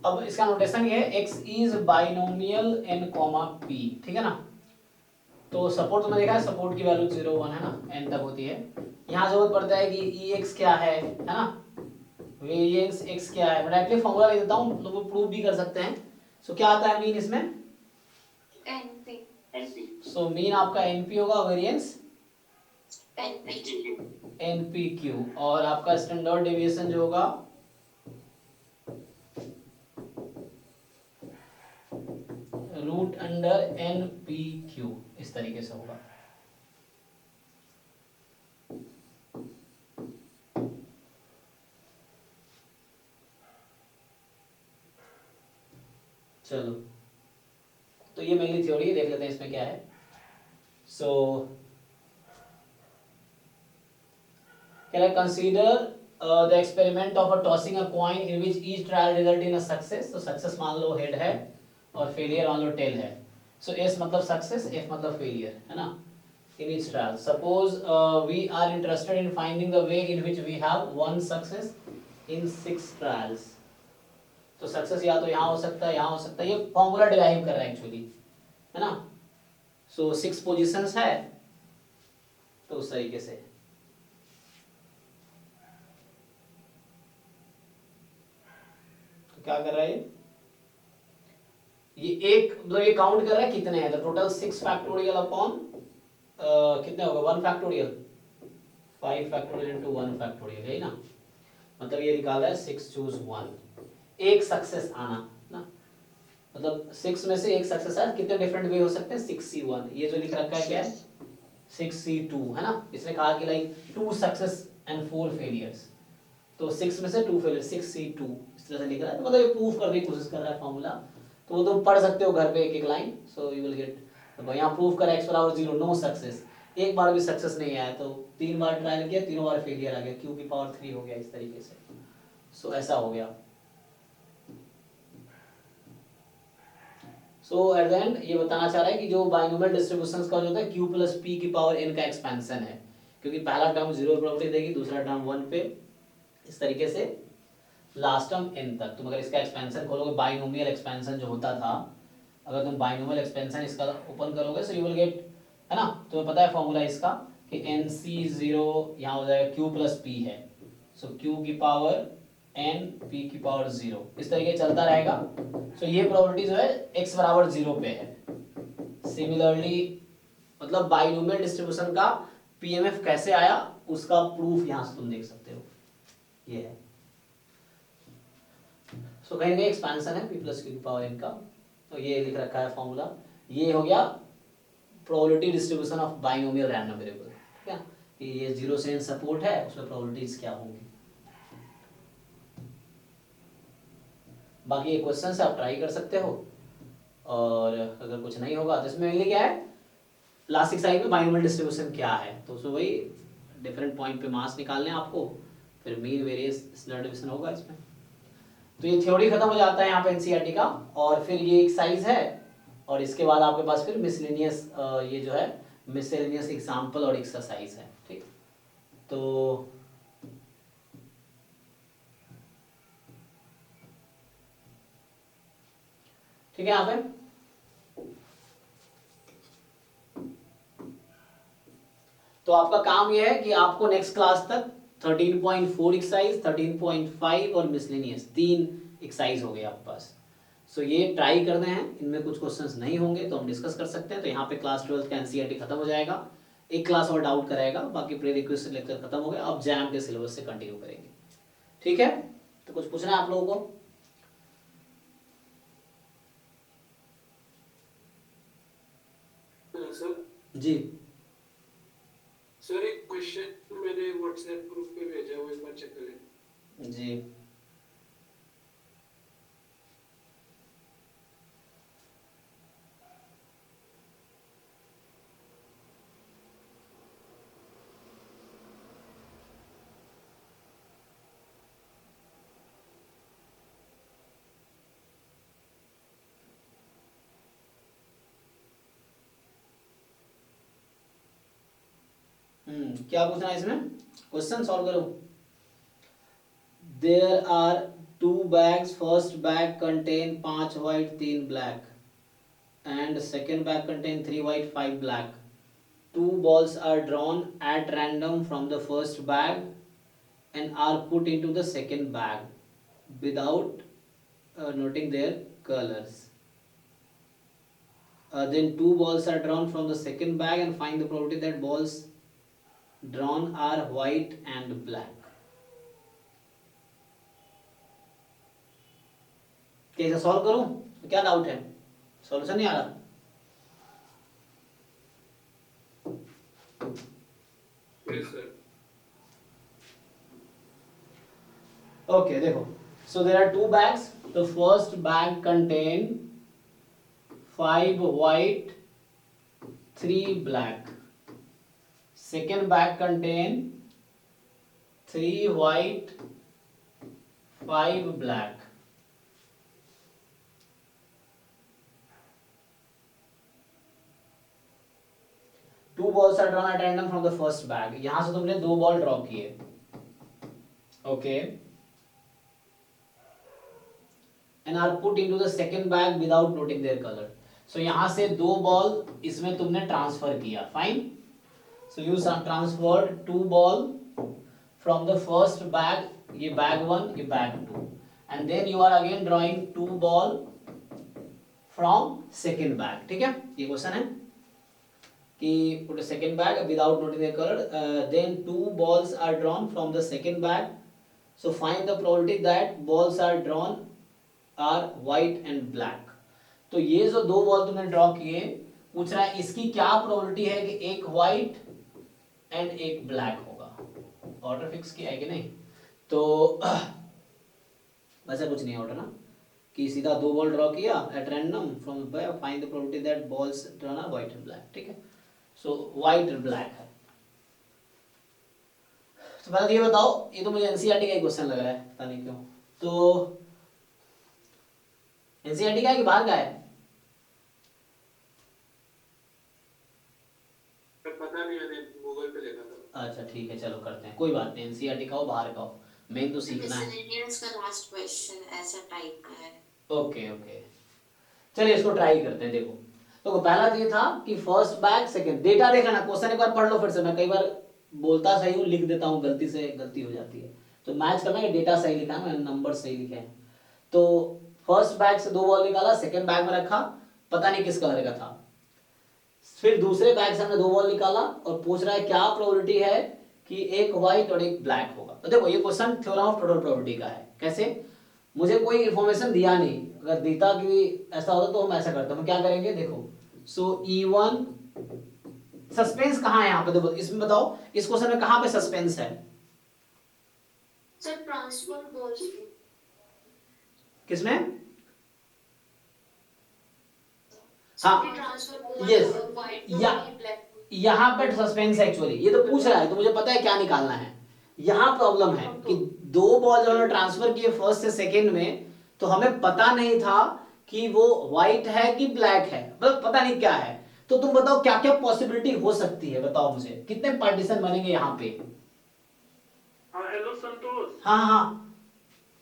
अब इसका नोटेशन ये है, x is binomial n p, ठीक है ना। तो सपोर्ट तुमने देखा है, सपोर्ट की वैल्यू 0 1 है ना, n तक होती है। यहाँ जरूरत पड़ता है कि ex क्या है ना, वेरिएंस x क्या है। मैं डायरेक्टली फॉर्मूला लिख देता हूँ, लोग प्रूव भी कर सकते हैं। सो क्या आता है मीन इसमें, np। NP सो मीन आपका np होगा, वेरिएंस np। npq, और आपका स्टैंडर्ड डेविएशन जो होगा रूट अंडर npq, इस तरीके से होगा। चलो, तो ये मेनली थ्योरी है, देख लेते हैं इसमें क्या है। So consider the experiment of a tossing a coin in which each trial result in a success. तो सक्सेस मान लो हेड है और फेलियर मान लो टेल है। सो एस मतलब सक्सेस, एफ मतलब फेलियर, है ना, in each trial. Suppose we are interested in finding the way in which we have one success in 6 trials. तो सक्सेस या तो यहाँ हो सकता है, यहाँ हो सकता है, ये फॉर्मूला डिराइव कर रहा है एक्चुअली, है ना। सो 6 पोजीशंस है, तो उस तरीके से। तो क्या कर रहा है ये एक मतलब ये काउंट कर रहा है कितने हैं, तो टोटल 6 फैक्टोरियल अपॉन कितने होगा, 1 फैक्टोरियल, 5 फैक्टोरियल इनटू 1 फैक्टोरियल, यही ना। मतलब ये निकाला है 6 चूज 1, एक सक्सेस आना ना, मतलब 6 में से एक सक्सेस आया। कितने डिफरेंट वे हो सकते हैं, 6C1, ये जो लिख रखा है क्या है 6C2, है ना। इसने कहा कि लाइक 2 सक्सेस एंड 4 फेलियर्स, तो 6 में से 2 फेलियर, 6C2 इस तरह से लिख रहा है। तो मतलब ये प्रूफ करने की कोशिश कर रहा है फॉर्मूला, तो वो तुम पढ़ सकते हो घर पे एक एक line, so you will get. तो यहाँ प्रूफ करा x बराबर 0, नो सक्सेस, एक बार भी सक्सेस नहीं आया, तो 3 बार ट्रायल किया, तीनों बार फेलियर आ गया, q की पावर 3 हो गया इस तरीके से। सो ऐसा हो गया। सो एट द एंड ये बताना चाह रहा है कि जो बाइनोमियल डिस्ट्रीब्यूशंस का जो होता है q प्लस p की पावर n का एक्सपेंशन है, क्योंकि पहला टर्म 0 प्रॉपर्टी देगी, दूसरा टर्म 1 पे, इस तरीके से। लास्ट टर्म n तक। तुम अगर इसका एक्सपेंशन खोलोगे, बाइनोमियल एक्सपेंशन जो होता था, अगर तुम बाइनोमियल एक्सपेंशन इसका ओपन करोगे सो यू विल गेट, है ना, तुम्हें पता है फॉर्मूला इसका कि NC0 यहाँ हो जाएगा Q प्लस P है, सो Q की पावर n P की पावर 0, इस तरीके चलता रहेगा। सो ये प्रॉपर्टी जो है x बराबर 0 पे है। सिमिलरली मतलब बाइनोमियल डिस्ट्रीब्यूशन का PMF कैसे आया उसका प्रूफ यहाँ से तुम देख सकते हो, ये है। सो कहीं ना कहीं एक्सपेंशन है P प्लस Q की पावर n का, तो ये लिख रखा है फॉर्मूला। ये हो गया probability distribution of binomial random variable, ठीक है, कि ये 0 से n सपोर्ट है, उसमें प्रोबेबिलिटीज क्या होंगी। बाकी ये क्वेश्चन से आप ट्राई कर सकते हो, और अगर कुछ नहीं होगा तो इसमें मेनली क्या है, लास्ट एक्सरसाइज में बाइनोमियल डिस्ट्रीब्यूशन क्या है, तो उसमें वही डिफरेंट पॉइंट पे मास निकालने हैं आपको, फिर मीन वेरियंस स्टैंडर्ड डिवीजन होगा इसमें। तो ये थ्योरी खत्म हो जाता है यहाँ पे एनसीईआरटी का, और फिर ये एक्सरसाइज है, और इसके बाद आपके पास फिर मिसलेनियस ये जो है मिसलेनियस एग्जाम्पल और एक्सरसाइज है, ठीक। तो ठीक है, यहाँ पे तो आपका काम ये है कि आपको नेक्स्ट क्लास तक 13.4 एक्सरसाइज, 13.5 और मिसलेनियस 3 एक्सरसाइज हो गए आपके पास। सो ये ट्राई करने हैं, इनमें कुछ क्वेश्चंस नहीं होंगे तो हम डिस्कस कर सकते हैं। तो यहाँ पे क्लास 12 का एनसीईआरटी खत्म हो जाएगा, एक क्लास और डाउट कराएगा, बाकी प्री रिक्वेस्ट लेक्चर खत्म हो गया, अब जैम के सिलेबस से कंटिन्यू करेंगे, ठीक है। तो कुछ पूछना है आप लोगों को? सर जी सर एक क्वेश्चन मैंने व्हाट्सएप ग्रुप पे भेजा, वो एक बार चेक करें। जी क्या पूछना है इसमें? क्वेश्चन सॉल्व करो। There are 2 bags, first bag contain 5 white 3 black and second bag contain 3 white 5 black. 2 balls are drawn at random from the first bag and are put into the second bag without noting their colors. Then 2 balls are drawn from the second bag and find the probability that balls drawn are white and black. कैसे solve करूं? क्या doubt है? Solution नहीं आ रहा? Yes sir. Okay देखो, so there are 2 bags. The first bag contain 5 white 3 black. Second bag contain 3 white 5 black. Two balls are drawn at random from the first bag. यहां से तुमने 2 ball draw किए, okay, and are put into the second bag without noting their color. So यहाँ से 2 ball इसमें तुमने transfer किया, fine. So you transferred 2 ball from the first bag, ये bag 1, ये bag 2, and then you are again drawing 2 ball from second bag, ठीक है। ये क्वेश्चन है कि put a second bag without noting their color, then 2 balls are drawn from the second bag, so find the probability that balls are drawn are white and black. तो ये जो 2 ball तुमने draw किए, पूछ रहा है इसकी क्या प्रोबेबिलिटी है कि एक व्हाइट एंड एक ब्लैक होगा। ऑर्डर फिक्स किया है कि नहीं? तो वैसा कुछ नहीं ऑर्डर ना, कि सीधा 2 बॉल ड्रॉ किया at random from find the probability that balls drawn are white and black, ठीक है। सो व्हाइट एंड ब्लैक है। तो पहले ये बताओ, ये तो मुझे एनसीईआरटी का ही क्वेश्चन लग रहा है, पता नहीं क्यों। तो एनसीईआरटी का है कि बाहर का है? पता नहीं, मैंने गूगल पे देखा था। अच्छा ठीक है, चलो करते हैं, कोई बात नहीं, एनसीईआरटी का हो बाहर का हो, मेन तो सीखना है। मिसलेनियस का लास्ट क्वेश्चन ऐसा टाइप का है। ओके ओके, चलिए इसको ट्राई करते हैं। देखो तो पहला ये था कि फर्स्ट बैग सेकंड, डेटा देखा ना, क्वेश्चन एक बार पढ़ लो फिर से, मैं कई बार बोलता सही हूँ लिख देता हूँ, गलती से गलती हो जाती है, तो मैच करना है, डेटा सही लिखा है, मैंने नंबर सही लिखे हैं। तो फर्स्ट बैग से 2 बॉल निकाला, सेकंड बैग में रखा, पता नहीं किस कलर का था। फिर दूसरे बैग से हमने 2 बॉल निकाला और पूछ रहा है क्या प्रोबेबिलिटी है कि एक व्हाइट और एक ब्लैक होगा। तो देखो ये question theorem of total probability का है। कैसे, मुझे कोई इंफॉर्मेशन दिया नहीं, अगर देता कि ऐसा होता तो हम ऐसा करते, हम क्या करेंगे देखो। सो E1, सस्पेंस कहाँ है यहाँ पे, देखो इसमें बताओ इस क्वेश्चन में कहाँ पे सस्पेंस है। सर ट्रांसफर बॉल्स किसमें, हाँ ट्रांसफर यस, व्हाइट या ब्लैक। यहाँ पे सस्पेंस है एक्चुअली, ये तो पूछ रहा है तो मुझे पता है क्या निकालना है। यहाँ प्रॉब्लम है कि 2 बॉल जो हमने ट्रांसफर किए फर्स्ट से सेकंड में, तो हमें पता नहीं था कि वो व्हाइट है कि ब्लैक है, मतलब पता नहीं क्या है। तो तुम बताओ क्या क्या पॉसिबिलिटी हो सकती है, बताओ मुझे कितने पार्टीशन बनेंगे यहाँ पे। हाँ हेलो संतोष, हाँ हाँ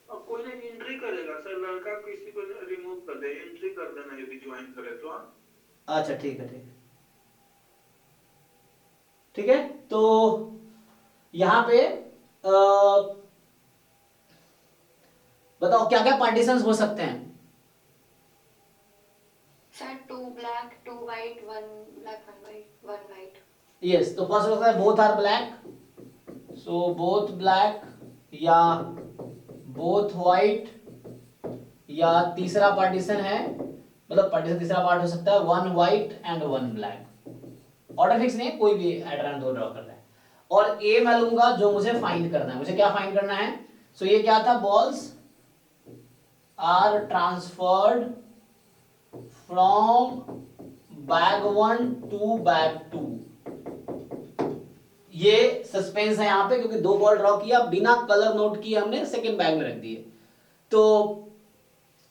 अब कोई ना एंट्री करेगा सर, लड़का किसी को रिमूव कर दे, एंट्री कर देना यदि ज्वाइन करे तो। हाँ अच्छा ठीक है ठीक है ठीक है। तो यहाँ पे बताओ क्या क्या पार्टीशंस हो सकते हैं। Sir 2 black 2 white 1 black 1 white. Yes, तो फर्स्ट होता है both are black, so both black या बोथ व्हाइट, या तीसरा पार्टीशन है, मतलब पार्टीशन तीसरा पार्ट हो सकता है 1 white and 1 black. Order fix नहीं है, कोई भी एट रैंडम 2 ड्रॉ करना है। और ए मैं लूंगा जो मुझे फाइंड करना है, मुझे क्या फाइंड करना है। सो ये क्या था, balls are transferred from bag 1 to bag 2। ये सस्पेंस है यहाँ पे, क्योंकि 2 बॉल ड्रॉ किया बिना कलर नोट किए हमने सेकंड बैग में रख दिए। तो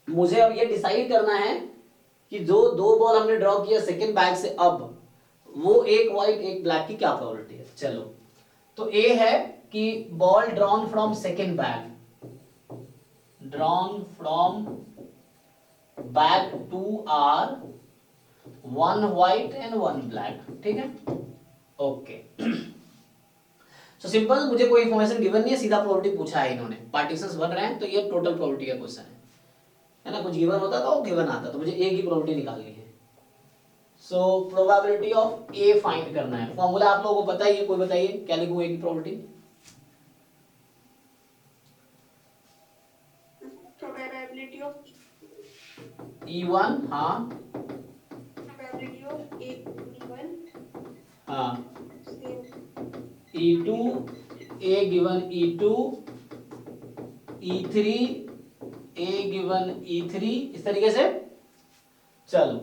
मुझे अब ये डिसाइड करना है कि जो 2 बॉल हमने ड्रॉ किया सेकंड बैग से, अब वो एक व्हाइट एक ब्लैक की क्या प्रोबेबिलिटी है। चलो तो ए है कि ball drawn from second bag, drawn from bag 2 are 1 white and 1 black. ठीक है, ओके। सो सिंपल, मुझे कोई इंफॉर्मेशन गिवन नहीं है, सीधा प्रोबेबिलिटी पूछा है इन्होंने, पार्टीशंस बन रहे हैं तो ये टोटल प्रोबेबिलिटी का क्वेश्चन है ना। कुछ गिवन होता तो वो गिवन आता, तो मुझे ए की प्रोबेबिलिटी निकालनी है। So probability of A find करना है। फॉर्मूला आप लोगों को पता ही है, कोई बताइए क्या लिखूं ए की प्रोबेबिलिटी। प्रोबेबिलिटी ऑफ E1, हाँ प्रोबेबिलिटी ऑफ E1 हाँ, E2 A given E2, E3 A given E3, इस तरीके से। चलो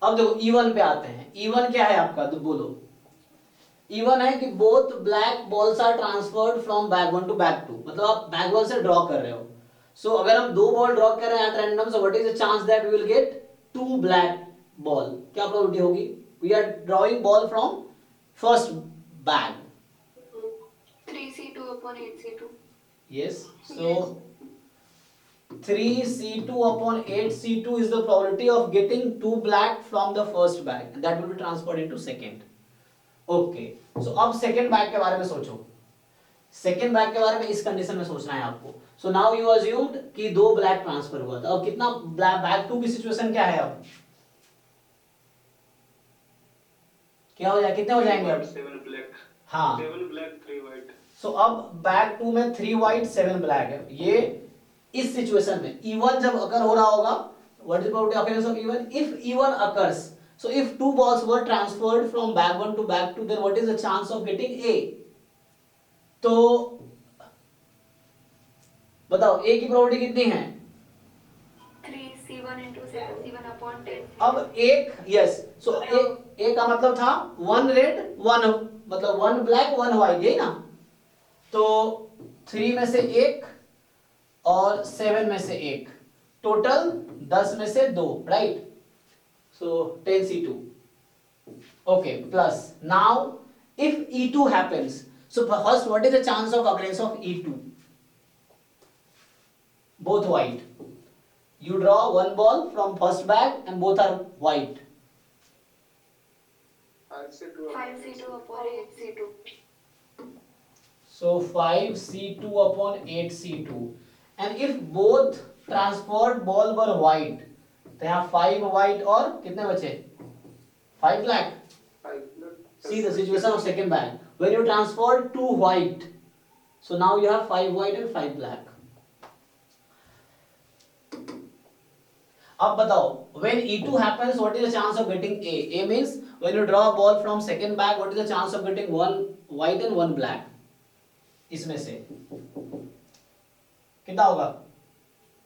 अब देखो E1 पे आते हैं। E1 क्या है आपका, तो बोलो। E1 है कि both black balls are transferred from bag 1 to bag 2, मतलब आप बैग 1 से ड्रॉ कर रहे हो। सो अगर हम 2 बॉल ड्रॉ कर रहे हैं at random, so what is the chance that we will get 2 black ball, क्या प्रोबेबिलिटी होगी। We are drawing ball from first bag. 3C2 upon 8C2। Yes, so 3C2 upon 8C2 is the probability of getting 2 black from the first bag, and that will be transferred into second. Okay, so अब second bag के बारे में सोचो। Second bag के बारे में इस condition में सोचना है आपको। सो नाउ यू अज्यूम्ड कि 2 ब्लैक ट्रांसफर हुआ था, अब कितना बैग 2 की सिचुएशन क्या है, अब क्या हो जाए, कितने हो जाएंगे अब। 7 ब्लैक, हाँ 7 ब्लैक 3 व्हाइट। सो अब बैग 2 में 3 व्हाइट 7 ब्लैक है। ये इस सिचुएशन में E1 जब अकर हो रहा होगा, what is the probability of occurrence of E1 if E1 occurs, so if 2 balls were transferred from bag 1 to bag 2, then what is the chance of getting A। तो बताओ A की probability कितनी है। 3C1 into 7C1 upon 10। अब एक yes, so A का मतलब था 1 रेड 1, मतलब 1 ब्लैक 1 व्हाइट, यही ना। तो 3 में से 1 और 7 में से 1, टोटल 10 में से 2, right. So 10C2, okay, plus now if E2 happens, So first, what is the chance of occurrence of E2? Both white. You draw one ball from first bag and both are white. 5C2 upon 8C2. So 5C2 upon 8C2. And if both transferred ball were white, तो यहाँ 5 white और कितने बचे? 5 black. See the situation of second bag. When you transferred 2 white, so now you have 5 white and 5 black. अब बताओ, when E2 happens, what is the chance of getting A? A means when you draw a ball from second bag, what is the chance of getting one white and one black? इसमें से कितना होगा?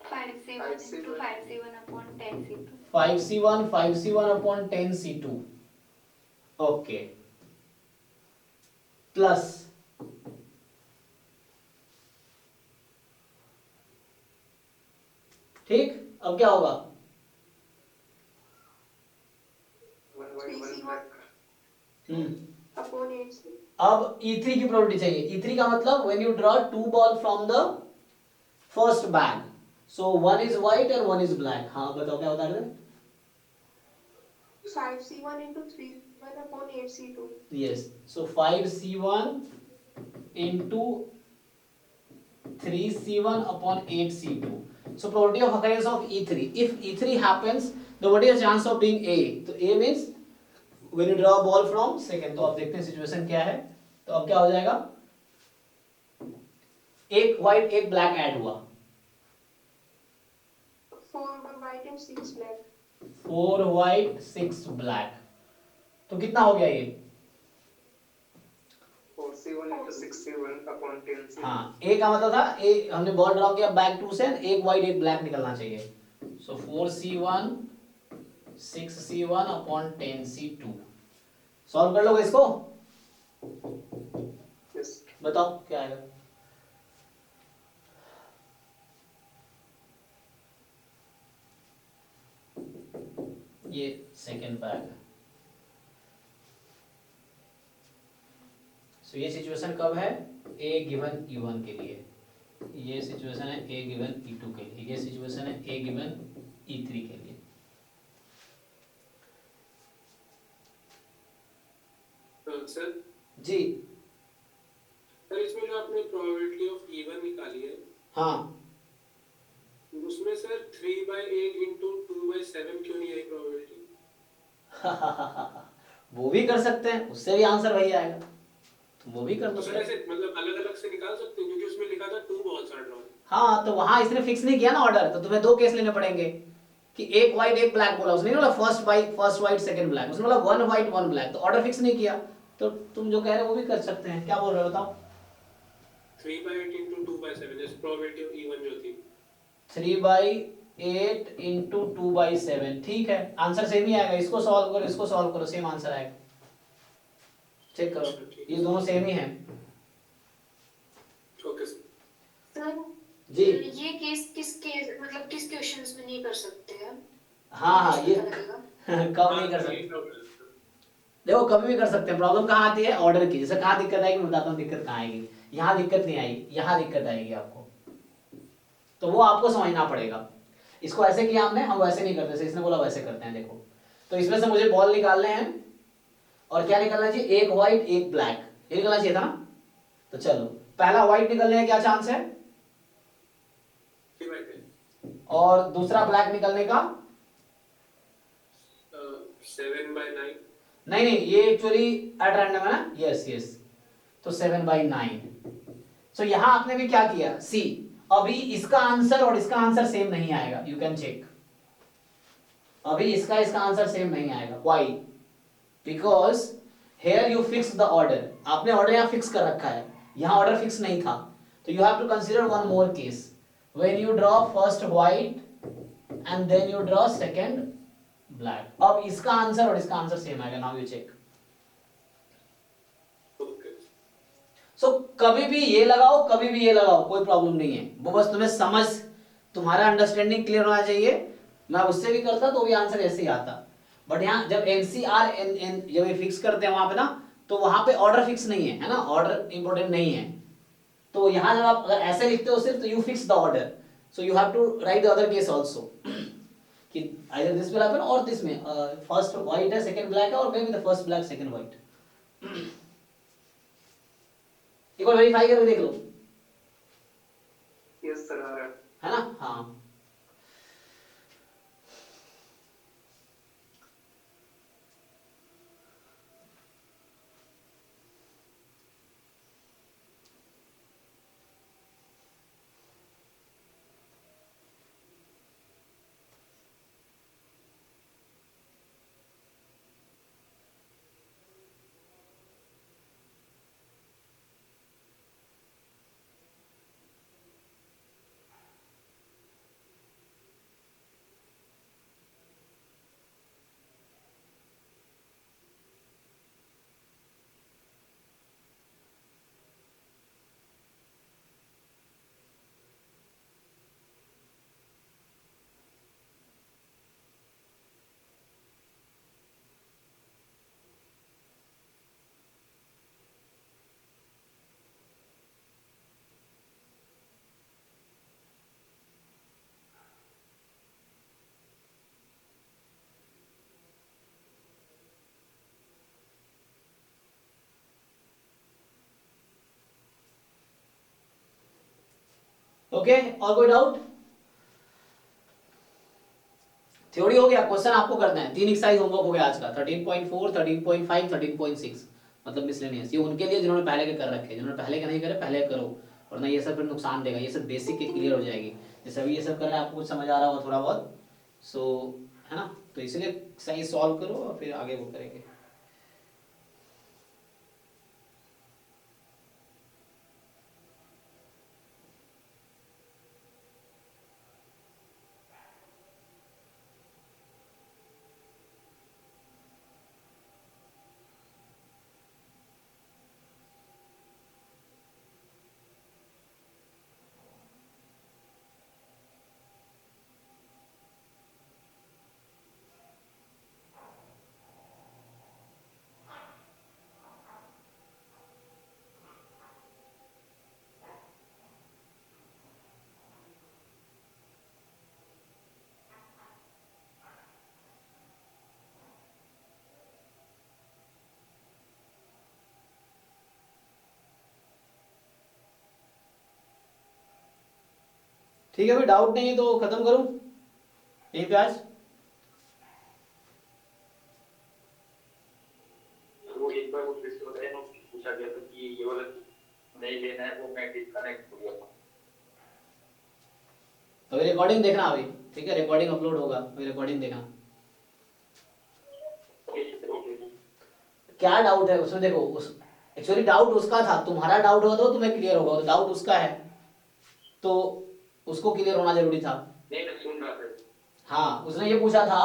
5C1 into 5C1 upon 10C2. 5C1 upon 10C2. Okay. Plus ठीक, अब क्या होगा? 3C1 upon 8C2. अब E3 की प्रोबेबिलिटी चाहिए. E3 का मतलब when you draw 2 ball from the first bag, so one is white and one is black. हाँ बताओ क्या होता है? 5C1 into 3C1 upon 8C2. Yes. So 5C1 into 3C1 upon 8C2. So probability of occurrence of E3. If E3 happens, then what is the chance of being A? तो A means when you draw a ball from second. तो अब देखते हैं situation क्या है. तो अब क्या हो जाएगा? एक white एक black ऐड हुआ. 4 white and 6 black. 4 white 6 black. तो कितना हो गया ये? 4C1 into 6C1 upon 10C. हाँ, A का मतलब था A हमने बॉल ड्रॉ किया बैक टू से, एक white एक black निकलना चाहिए. So 4C1 6C1 upon 10C2. Solve कर लोगे इसको? Yes. बताओ क्या आएगा? ये सेकेंड बैग. सो ये सिचुएशन कब है? A गिवन E1 के लिए. ये सिचुएशन है A गिवन E2 के लिए. ये सिचुएशन है A गिवन E3 के लिए. सर जी सर इसमें जो आपने प्रोबेबिलिटी ऑफ E1 निकाली है, हाँ, उसमें सर 3/8 into 2/7 क्यों नहीं आई प्रोबेबिलिटी? वो भी कर सकते हैं, उससे भी आंसर वही आएगा. तो वो भी कर तो सर सकते हैं. ऐसे मतलब अलग अलग से निकाल सकते हैं, क्योंकि उसमें लिखा था 2 balls are drawn. हाँ, तो वहां इसने फिक्स नहीं किया ना ऑर्डर, तो तुम्हें दो केस लेने पड़ेंगे कि एक व्हाइट एक ब्लैक बोला. उसने नहीं बोला फर्स्ट व्हाइट सेकंड ब्लैक, उसने बोला वन व्हाइट वन ब्लैक. तो ऑर्डर फिक्स नहीं किया. तो तुम जो कह रहे हो वो भी कर सकते हैं. क्या बोल रहे हो बताओ? 3/8 into 2/7 जैसे प्रोबेबिलिटी ऑफ E1 जो थी. 3/8 into 2/7. ठीक है, आंसर सेम ही आएगा. इसको सॉल्व करो, इसको सॉल्व करो, सेम आंसर आएगा. चेक करो, ये दोनों सेम ही हैं. Okay sir. सर जी ये केस किस मतलब किस क्वेश्चंस में नहीं कर सकते हैं? हाँ हाँ, ये पता लगेगा? कब नहीं कर सकते. देखो कभी भी कर सकते हैं. प्रॉब्लम कहाँ आती है? ऑर्डर की. जैसे कहाँ दिक्कत आएगी मैं बताता हूँ दिक्कत कहाँ आएगी. यहाँ दिक्कत नहीं आएगी, यहाँ दिक्कत आएगी आपको. तो वो आपको समझना पड़ेगा. इसको ऐसे किया हमने, हम वैसे नहीं करते. इसने बोला वैसे करते हैं. देखो तो इसमें से मुझे बॉल निकालने हैं और क्या निकलना चाहिए? एक व्हाइट एक ब्लैक. ये निकलना चाहिए था ना. तो चलो पहला व्हाइट निकलने का क्या चांस है? और दूसरा ब्लैक निकलने का? 7/9. नहीं नहीं, ये एक्चुअली एट रैंडम है ना. Yes yes. तो 7/9. सो यहां आपने भी क्या किया? सी, अभी इसका आंसर और इसका आंसर सेम नहीं आएगा. You can check. अभी इसका आंसर सेम नहीं आएगा. Why? Because here you fix the order. आपने ऑर्डर यहां फिक्स कर रखा है, यहां ऑर्डर फिक्स नहीं था. तो you have to consider one more case. When you draw first white and then you draw second black. अब इसका आंसर और इसका आंसर सेम आएगा. Now you check. सो कभी भी ये लगाओ कभी भी ये लगाओ, कोई प्रॉब्लम नहीं है. वो बस तुम्हें समझ, तुम्हारा अंडरस्टैंडिंग क्लियर होना चाहिए. मैं उससे भी करता तो भी आंसर ऐसे ही आता. बट यहाँ जब एनसीआर जब ये फिक्स करते हैं वहां पे ना, तो वहां पे ऑर्डर फिक्स नहीं है ना, ऑर्डर इंपॉर्टेंट नहीं है। तो यहाँ जब आप अगर ऐसे लिखते हो सिर्फ, तो you fix the order, so you have to write the other case also कि आइदर दिस विल हैपन और दिस में फर्स्ट व्हाइट है सेकंड ब्लैक है, और maybe the first black second white. एक बार वेरीफाई करके देख लो, यस सर आ रहा है ना। हाँ ओके, और कोई डाउट? थ्योरी हो गया, क्वेश्चन आपको करना है। 3 एक्सरसाइज होमवर्क हो गया आज का, 13.4, 13.5, 13.6, मतलब मिसलेनियस। ये उनके लिए जिन्होंने पहले के कर रखे, जिन्होंने पहले के नहीं करे पहले करो, वरना ये सब फिर नुकसान देगा। ये सब बेसिक के क्लियर हो जाएगी। जैसे अभी ये सब कर रहे हैं, आपको कुछ समझ आ रहा होगा थोड़ा बहुत, सो है ना। तो इसलिए एक्सरसाइज सॉल्व करो और फिर आगे वो करेंगे। ठीक है, कोई डाउट नहीं है तो खत्म करूं यहीं पे आज। वो एक बार वो क्रिस्टोफर ने पूछा गया था कि ये वाला नहीं लेना है, वो मैं डिस्कनेक्ट हो गया था। तो रिकॉर्डिंग देखना अभी, ठीक है, रिकॉर्डिंग अपलोड होगा, अभी रिकॉर्डिंग देखना। क्या डाउट है उसमें? देखो उस एक्चुअली डाउट उसका था, तुम्हारा डाउट होगा तो तुम्हें क्लियर होगा, तो डाउट उसका है तो उसको क्लियर होना जरूरी था। नहीं, मैं सुन रहा था। हाँ, उसने ये पूछा था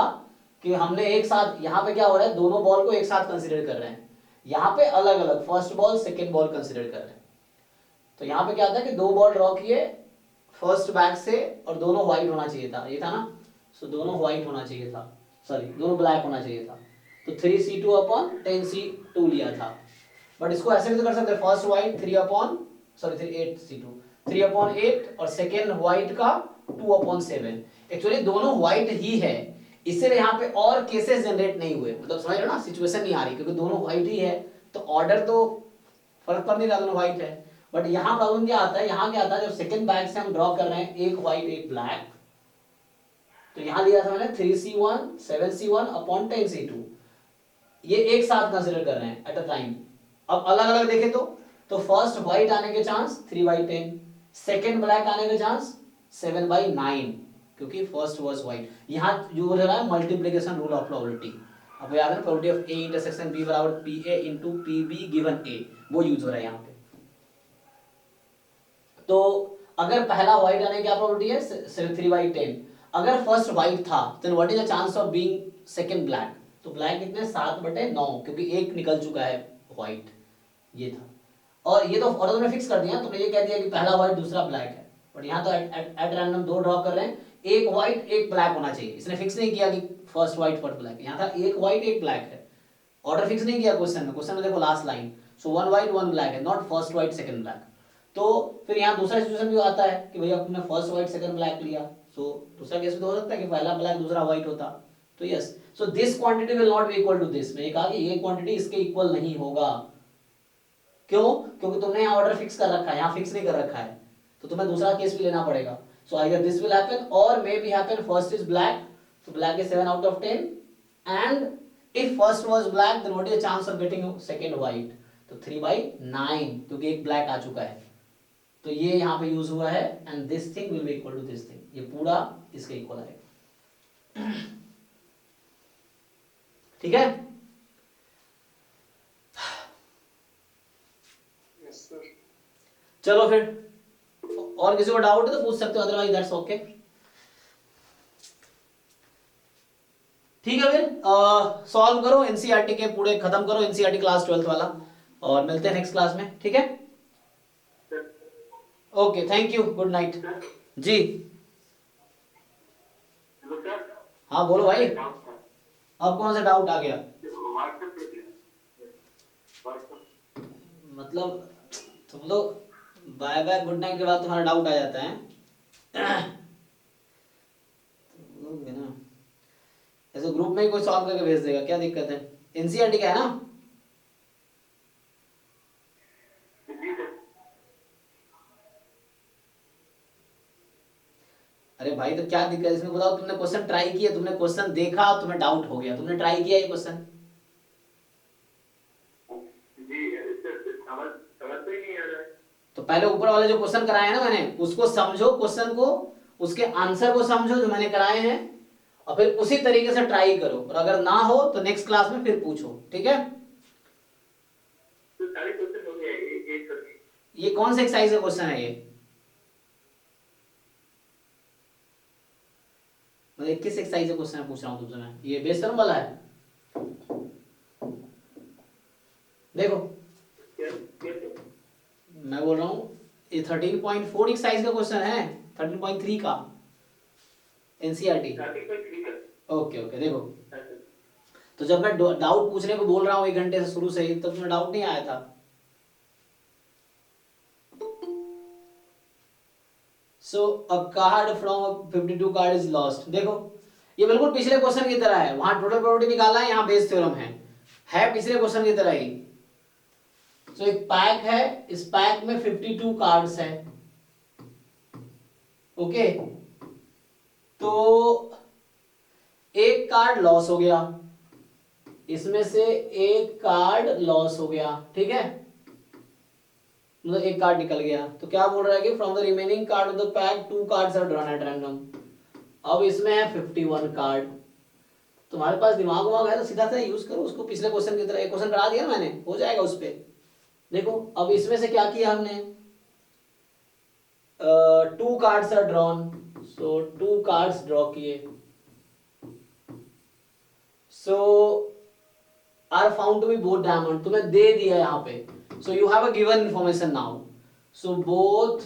कि हमने एक साथ, यहाँ पे क्या हो रहा है, दोनों बॉल को एक साथ कंसीडर कर रहे हैं, यहाँ पे अलग अलग first ball second ball consider कर रहे हैं। तो यहाँ पे क्या था कि 2 बॉल ड्रॉ किए फर्स्ट बैक से, और दोनों व्हाइट होना चाहिए था, ये था ना। सो दोनों व्हाइट होना चाहिए था, सॉरी दोनों ब्लैक होना चाहिए था। तो 3c2 अपॉन 10c2 लिया था। बट इसको ऐसे भी तो कर सकते हैं, first white 3 upon 8c2, 3 upon 8, और सेकेंड व्हाइट का 2 अपॉन 7। एक्चुअली दोनों व्हाइट ही है, इसलिए यहाँ पे और केसेस जनरेट नहीं हुए, मतलब समझ रहे हो ना, सिचुएशन नहीं आ रही, क्योंकि दोनों व्हाइट ही है तो ऑर्डर तो फर्क पड़ नहीं रहा, दोनों व्हाइट है। बट यहाँ प्रॉब्लम क्या आता है, यहाँ क्या आता है, जब सेकेंड बैक से हम ड्रॉ कर रहे हैं एक व्हाइट एक ब्लैक, तो यहाँ लिया था मैंने 3c1 7c1 अपॉन 10c2, ये एक साथ कंसिडर कर रहे हैं एट अ टाइम। अब अलग अलग देखें तो फर्स्ट व्हाइट आने के चांस 3/10, सेकेंड ब्लैक आने के चांस 7/9, क्योंकि फर्स्ट वाज व्हाइट। यहाँ जो हो रहा है मल्टीप्लिकेशन रूल ऑफ प्रोबेबिलिटी, आपको याद है, probability of A intersection B बराबर P A into P be given ए, वो यूज हो रहा है यहाँ पे। तो अगर पहला व्हाइट आने की क्या प्रोबेबिलिटी है, 3/10। अगर फर्स्ट व्हाइट था then what is the chance of being second black, तो ब्लैक कितने 7/9, क्योंकि एक निकल चुका है व्हाइट, ये था। और ये तो और तुमने फिक्स कर दिया, तुमने ये कह दिया कि पहला व्हाइट दूसरा ब्लैक है, बट यहाँ तो एट रैंडम 2 ड्रॉ कर रहे हैं, एक व्हाइट एक ब्लैक होना चाहिए। इसने फिक्स नहीं किया कि फर्स्ट व्हाइट फर्स्ट ब्लैक, यहाँ था एक व्हाइट एक ब्लैक है, ऑर्डर फिक्स नहीं किया क्वेश्चन में, क्वेश्चन में देखो last line, so one white one black है, not first white second black. तो फिर यहाँ दूसरा सिचुएशन भी आता है कि भैया आपने फर्स्ट व्हाइट सेकंड ब्लैक लिया, सो दूसरा केस भी तो हो सकता है कि पहला ब्लैक दूसरा व्हाइट होता। तो yes, so this quantity will not be equal to this, मैंने कहा कि ये क्वांटिटी इसके इक्वल नहीं होगा। क्यों? क्योंकि तुमने यहाँ ऑर्डर फिक्स कर रखा है, यहाँ फिक्स नहीं कर रखा है, तो तुम्हें दूसरा केस भी लेना पड़ेगा। So either this will happen और may be happen first is black, so black is 7 out of 10, and if first was black then what is the chance of getting second white? तो 3/9, क्योंकि एक black आ चुका है, तो ये यहाँ पे यूज हुआ है, and this thing will be equal to this thing, ये पूरा इसके इक्वल आएगा। ठीक है? Yes, sir. चलो फिर और किसी को डाउट है तो पूछ सकते हो, अदरवाइज दैट्स ओके। ठीक है, फिर सॉल्व करो एनसीईआरटी के पूरे, खत्म करो एनसीईआरटी क्लास 12th वाला, और मिलते हैं नेक्स्ट क्लास में। ठीक है, okay, thank you, good night जी। हाँ बोलो भाई, अब कौन सा डाउट आ गया? मतलब तुम लोग बाय बाय गुड नाइट के बाद तुम्हारा डाउट आ जाता है तुम लोग है ना, ऐसे ग्रुप में ही कोई सॉल्व करके भेज देगा, क्या दिक्कत है? एनसीईआरटी का है ना? अरे भाई तो क्या दिक्कत है इसमें बताओ? तुमने क्वेश्चन ट्राई किया, तुमने क्वेश्चन देखा, तुम्हें डाउट हो गया, तुमने ट्राई किया ये क्वेश्चन? तो पहले ऊपर वाले जो क्वेश्चन कराए हैं ना मैंने, उसको समझो, क्वेश्चन को, उसके आंसर को समझो जो मैंने कराए हैं, और फिर उसी तरीके से ट्राई करो, और अगर ना हो तो नेक्स्ट क्लास में फिर पूछो। ठीक है? ये कौन सा एक्सरसाइज का क्वेश्चन है? ये मतलब किस एक्सरसाइज का क्वेश्चन पूछ रहा हूं तुमसे मैं? ये बेस टर्म वाला है, देखो मैं बोल रहा हूं ये 13.4 एक्सरसाइज का क्वेश्चन है, 13.3 का एनसीईआरटी। ओके ओके, देखो तो जब मैं डाउट पूछने को बोल रहा हूँ 1 घंटे से शुरू से ही, तब तुम्हें डाउट नहीं आया था? सो अ card from 52 card is lost. देखो ये बिल्कुल पिछले क्वेश्चन की तरह है, वहां टोटल प्रोबेबिलिटी निकाला है, यहाँ बेस थ्योरम है पिछले क्वेश्चन की तरह ही। सो एक पैक है, इस पैक में 52 कार्ड्स है, ओके, तो एक कार्ड लॉस हो गया, इसमें से एक कार्ड लॉस हो गया, ठीक है, मतलब एक कार्ड निकल गया, तो क्या बोल रहा है कि from the remaining card of the pack 2 cards are drawn at random. अब इसमें है 51 कार्ड, तुम्हारे पास दिमाग वाग है तो सीधा सा यूज करो उसको, पिछले क्वेश्चन की तरह। एक क्वेश्चन करा दिया ना मैंने, हो जाएगा उस पे। देखो अब इसमें से क्या किया हमने, 2 cards are drawn, so 2 cards draw किए, सो are found to be both diamond, तुम्हें दे दिया यहाँ पे, सो you have a given information now, so both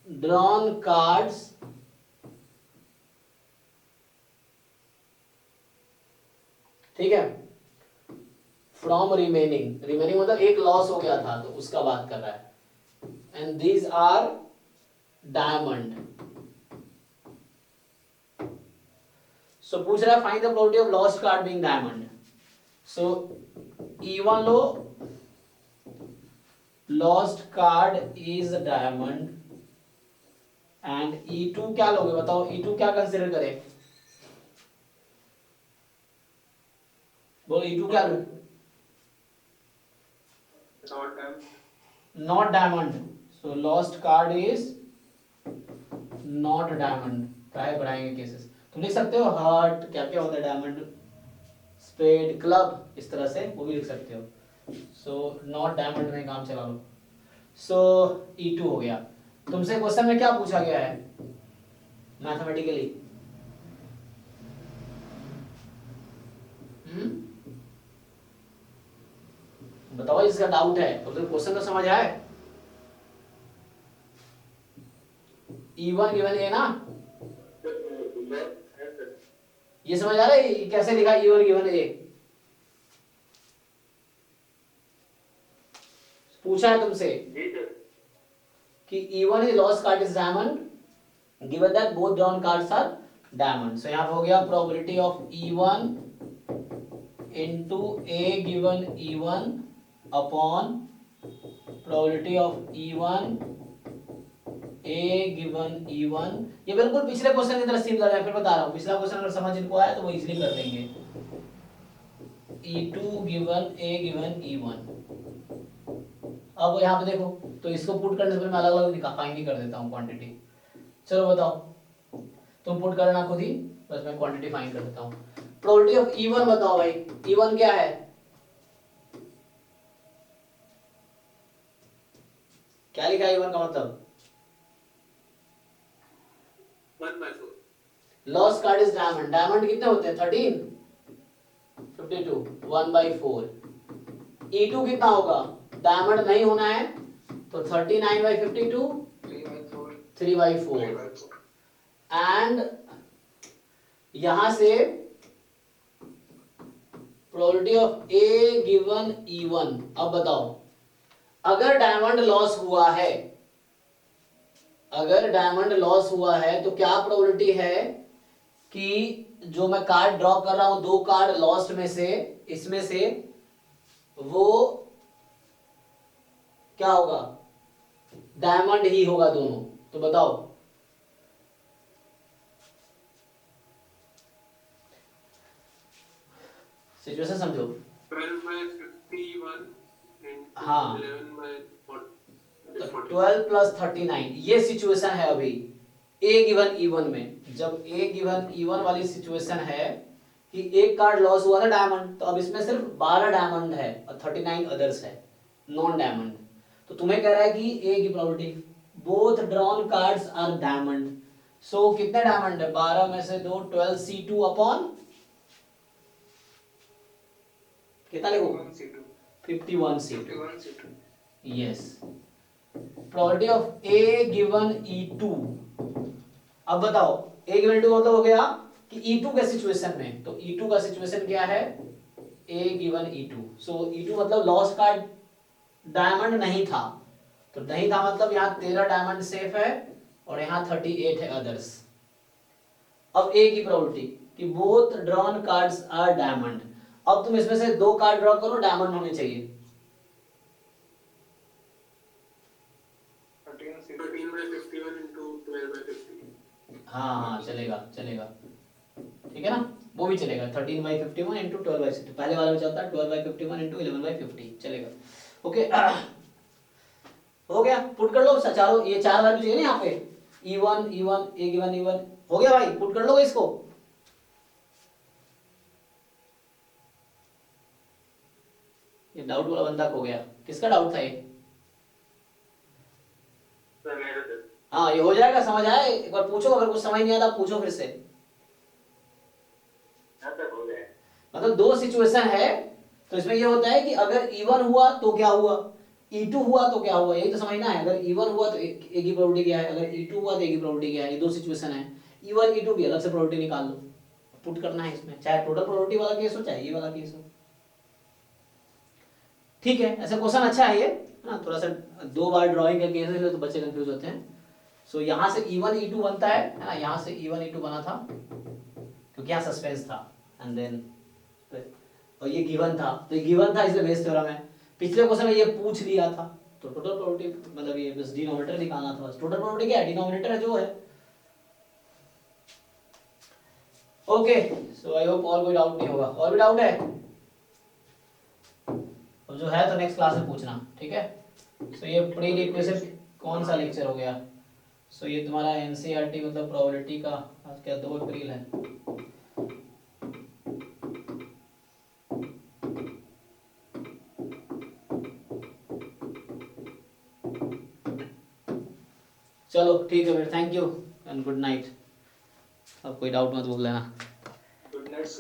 drawn cards ठीक है, फ्रॉम रिमेनिंग, रिमेनिंग मतलब एक लॉस हो गया था तो उसका बात कर रहा है, एंड दीज आर डायमंड। सो पूछ रहा है find the probability of lost card being diamond. So E1 low, lost card is diamond, and E2 क्या लोगे बताओ? E2 क्या कंसिडर करें? बोलो E2 क्या लोगे? Not diamond, so lost card is not diamond. Try बढ़ाएंगे केसेस, तुम लिख सकते हो हार्ट, क्या क्या होता है डायमंड, स्पेड, क्लब, इस तरह से वो भी लिख सकते हो। सो नॉट डायमंड में काम चला लो। सो E2 हो गया। तुमसे क्वेश्चन में क्या पूछा गया है मैथमेटिकली? बताओ, इसका डाउट है तो क्वेश्चन तो समझ आए। E1 गिवन है ना, ये समझ आ रहा है ये कैसे लिखा E1 गिवन A? पूछा है तुमसे जी सर। कि E1 is lost card is diamond given that both drawn cards are diamond. So यहाँ पे हो गया probability of E1 into A given E1 upon probability of E1 A given E1. ये बिल्कुल पिछले क्वेश्चन की तरह सिमिलर है, फिर बता रहा हूँ। पिछला क्वेश्चन अगर समझ इनको आया तो वो इजीली कर देंगे। E2 given A given E1. अब यहाँ पे देखो तो इसको पुट करने से पहले मैं अलग अलग फाइंड ही कर देता हूँ क्वांटिटी। चलो बताओ, तुम पुट करना खुद ही, बस मैं क्वांटिटी फाइंड कर देता हूँ। प्रोबेबिलिटी ऑफ E1 बताओ भाई, E1 क्या है? क्या लिखा है E1 का मतलब? 1/4. Lost card is diamond. Diamond कितने होते हैं? 13, 52, 1/4। E2 कितना होगा? डायमंड नहीं होना है तो 39/52, 3/4। एंड यहां से probability of A given E1। अब बताओ, अगर डायमंड लॉस हुआ है, अगर डायमंड लॉस हुआ है तो क्या प्रोबेबिलिटी है कि जो मैं कार्ड ड्रॉ कर रहा हूं, 2 कार्ड लॉस्ट में से, इसमें से वो क्या होगा? डायमंड ही होगा दोनों। तो बताओ, सिचुएशन समझो। 12/51 and हाँ। 11/40. 12 प्लस 39 ये सिचुएशन है अभी A गिवन E1 में। जब A गिवन E1 वाली सिचुएशन है कि एक कार्ड लॉस हुआ था डायमंड, तो अब इसमें सिर्फ 12 डायमंड है और 39 अदर्स है नॉन डायमंड। तो तुम्हें कह रहा है कि A की probability both drawn cards are diamond. सो कितने डायमंड है? 12 में से 2, 12C2 अपॉन कितना लिखो? 51C2। Yes. Probability of A given E2। अब बताओ A गिवन E2 मतलब हो गया कि E2 के सिचुएशन में, तो E2 का सिचुएशन क्या है? A given E2। So E2 मतलब लॉस्ट कार्ड डायमंड नहीं था, तो नहीं था मतलब यहाँ 13 डायमंड सेफ है और यहाँ 38 है अदर्स। अब A की प्रोबेबिलिटी कि both drawn cards are diamond. अब तुम इसमें से 2 कार्ड ड्रॉ करो, डायमंड होने चाहिए। 13/51 into 12/50. हाँ चलेगा चलेगा, ठीक है ना, वो भी चलेगा। 13/51 इंटू 12/60 पहले वाला में चलता है, 12/51 इंटू 11/50 चलेगा। ओके हो गया, पुट कर लो चारों, ये 4 वैल्यू चाहिए ना यहाँ पे, E1 A गिवन E1 हो गया भाई, पुट कर लो इसको। ये डाउट वाला बंदा खो गया, किसका डाउट था ये? सर मेरा सर। हाँ ये हो जाएगा, समझ आया? एक बार पूछो, अगर कुछ समझ नहीं आता पूछो फिर से। हाँ सर हो गया। मतलब 2 सिचुएशन है, तो इसमें ये होता है कि अगर E1 हुआ तो क्या हुआ, E2 हुआ तो क्या हुआ, यही तो समझना है। अगर E1 हुआ तो A की प्रोबेबिलिटी क्या है, अगर E2 हुआ तो A की प्रोबेबिलिटी क्या है। ये 2 सिचुएशन है, E1 E2 की अलग से प्रोबेबिलिटी निकाल लो, पुट करना है इसमें, चाहे टोटल प्रोबेबिलिटी वाला केस हो चाहे ये वाला केस हो। ठीक है, ऐसा क्वेश्चन अच्छा है ये ना, थोड़ा सा 2 बार ड्राइंग का केस है तो बच्चे कंफ्यूज होते हैं। सो यहाँ से E1 E2 बनता है ना, यहाँ से E1 E2 बना था क्योंकि यहाँ सस्पेंस था, एंड देन और ये गिवन था, तो ये गिवन था इसलिए बेस थ्योरम है। पिछले क्वेश्चन में ये पूछ लिया था, तो टोटल प्रोबेबिलिटी मतलब ये बस डिनोमिनेटर निकालना था, बस टोटल प्रोबेबिलिटी क्या है, डिनोमिनेटर है जो है। ओके सो आई होप और कोई डाउट नहीं होगा। और भी डाउट है? और जो है तो नेक्स्ट क्लास में पूछना, ठीक है। सो ये प्री रिक्वेस्ट कौन सा लेक्चर हो गया? सो ये तुम्हारा एनसीईआरटी मतलब प्रोबेबिलिटी का, आज क्या 2 अप्रैल है। चलो ठीक है फिर, thank you and good night. अब कोई डाउट मत बोल लेना।